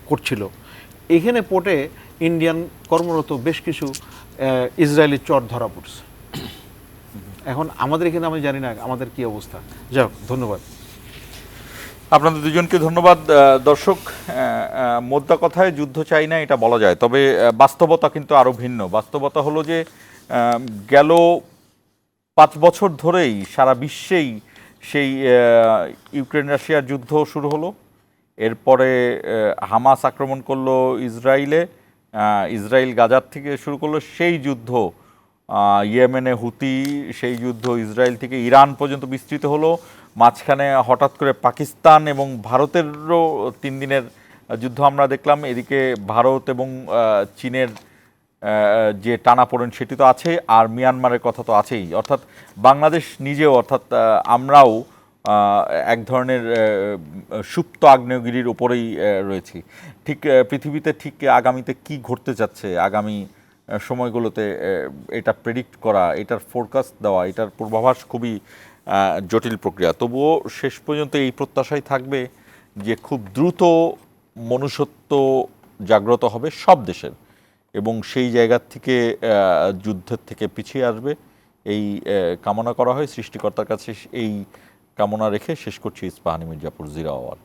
করছিল। এখানে পোর্টে ইন্ডিয়ান কর্মরত বেশ কিছু ইসরায়েলি চর ধরা পড়ছে। এখন আমাদের এখানে আমি জানি না আমাদের কি অবস্থা। যাই হোক, ধন্যবাদ আপনাদের দুজনকে ধন্যবাদ। দর্শক, মোদ্দা কথায় যুদ্ধ চাই না এটা বলা যায়, তবে বাস্তবতা কিন্তু আরও ভিন্ন। বাস্তবতা হলো যে গেল 5 বছর ধরেই সারা বিশ্বেই সেই ইউক্রেন রাশিয়ার যুদ্ধ শুরু হলো। এরপরে হামাস আক্রমণ করলো ইসরায়েলে, ইসরায়েল গাজার থেকে শুরু করলো সেই যুদ্ধ। ইয়েমেনে হুতি, সেই যুদ্ধ ইসরায়েল থেকে ইরান পর্যন্ত বিস্তৃত হলো। মাঝখানে হঠাৎ করে পাকিস্তান এবং ভারতেরও 3 দিনের যুদ্ধ আমরা দেখলাম। এদিকে ভারত এবং চীনের যে টানাপোড়েন সেটি তো আছে, আর মিয়ানমারের কথা তো আছেই। অর্থাৎ বাংলাদেশ নিজেও, অর্থাৎ আমরাও এক ধরনের সুপ্ত আগ্নেয়গিরির ওপরেই রয়েছি। ঠিক পৃথিবীতে ঠিক আগামীতে কি ঘটতে যাচ্ছে, আগামী সময়গুলোতে এটা প্রেডিক্ট করা, এটার ফোরকাস্ট দেওয়া, এটার পূর্বাভাস খুবই জটিল প্রক্রিয়া। তবুও শেষ পর্যন্ত এই প্রত্যাশাই থাকবে যে খুব দ্রুত মনুষ্যত্ব জাগ্রত হবে সব দেশের, এবং সেই জায়গার থেকে যুদ্ধের থেকে পিছিয়ে আসবে এই কামনা করা হয়। সৃষ্টিকর্তার কাছে এই কামনা রেখে শেষ করছি ইস্পাহানি মির্জাপুর জিরা আওয়ার।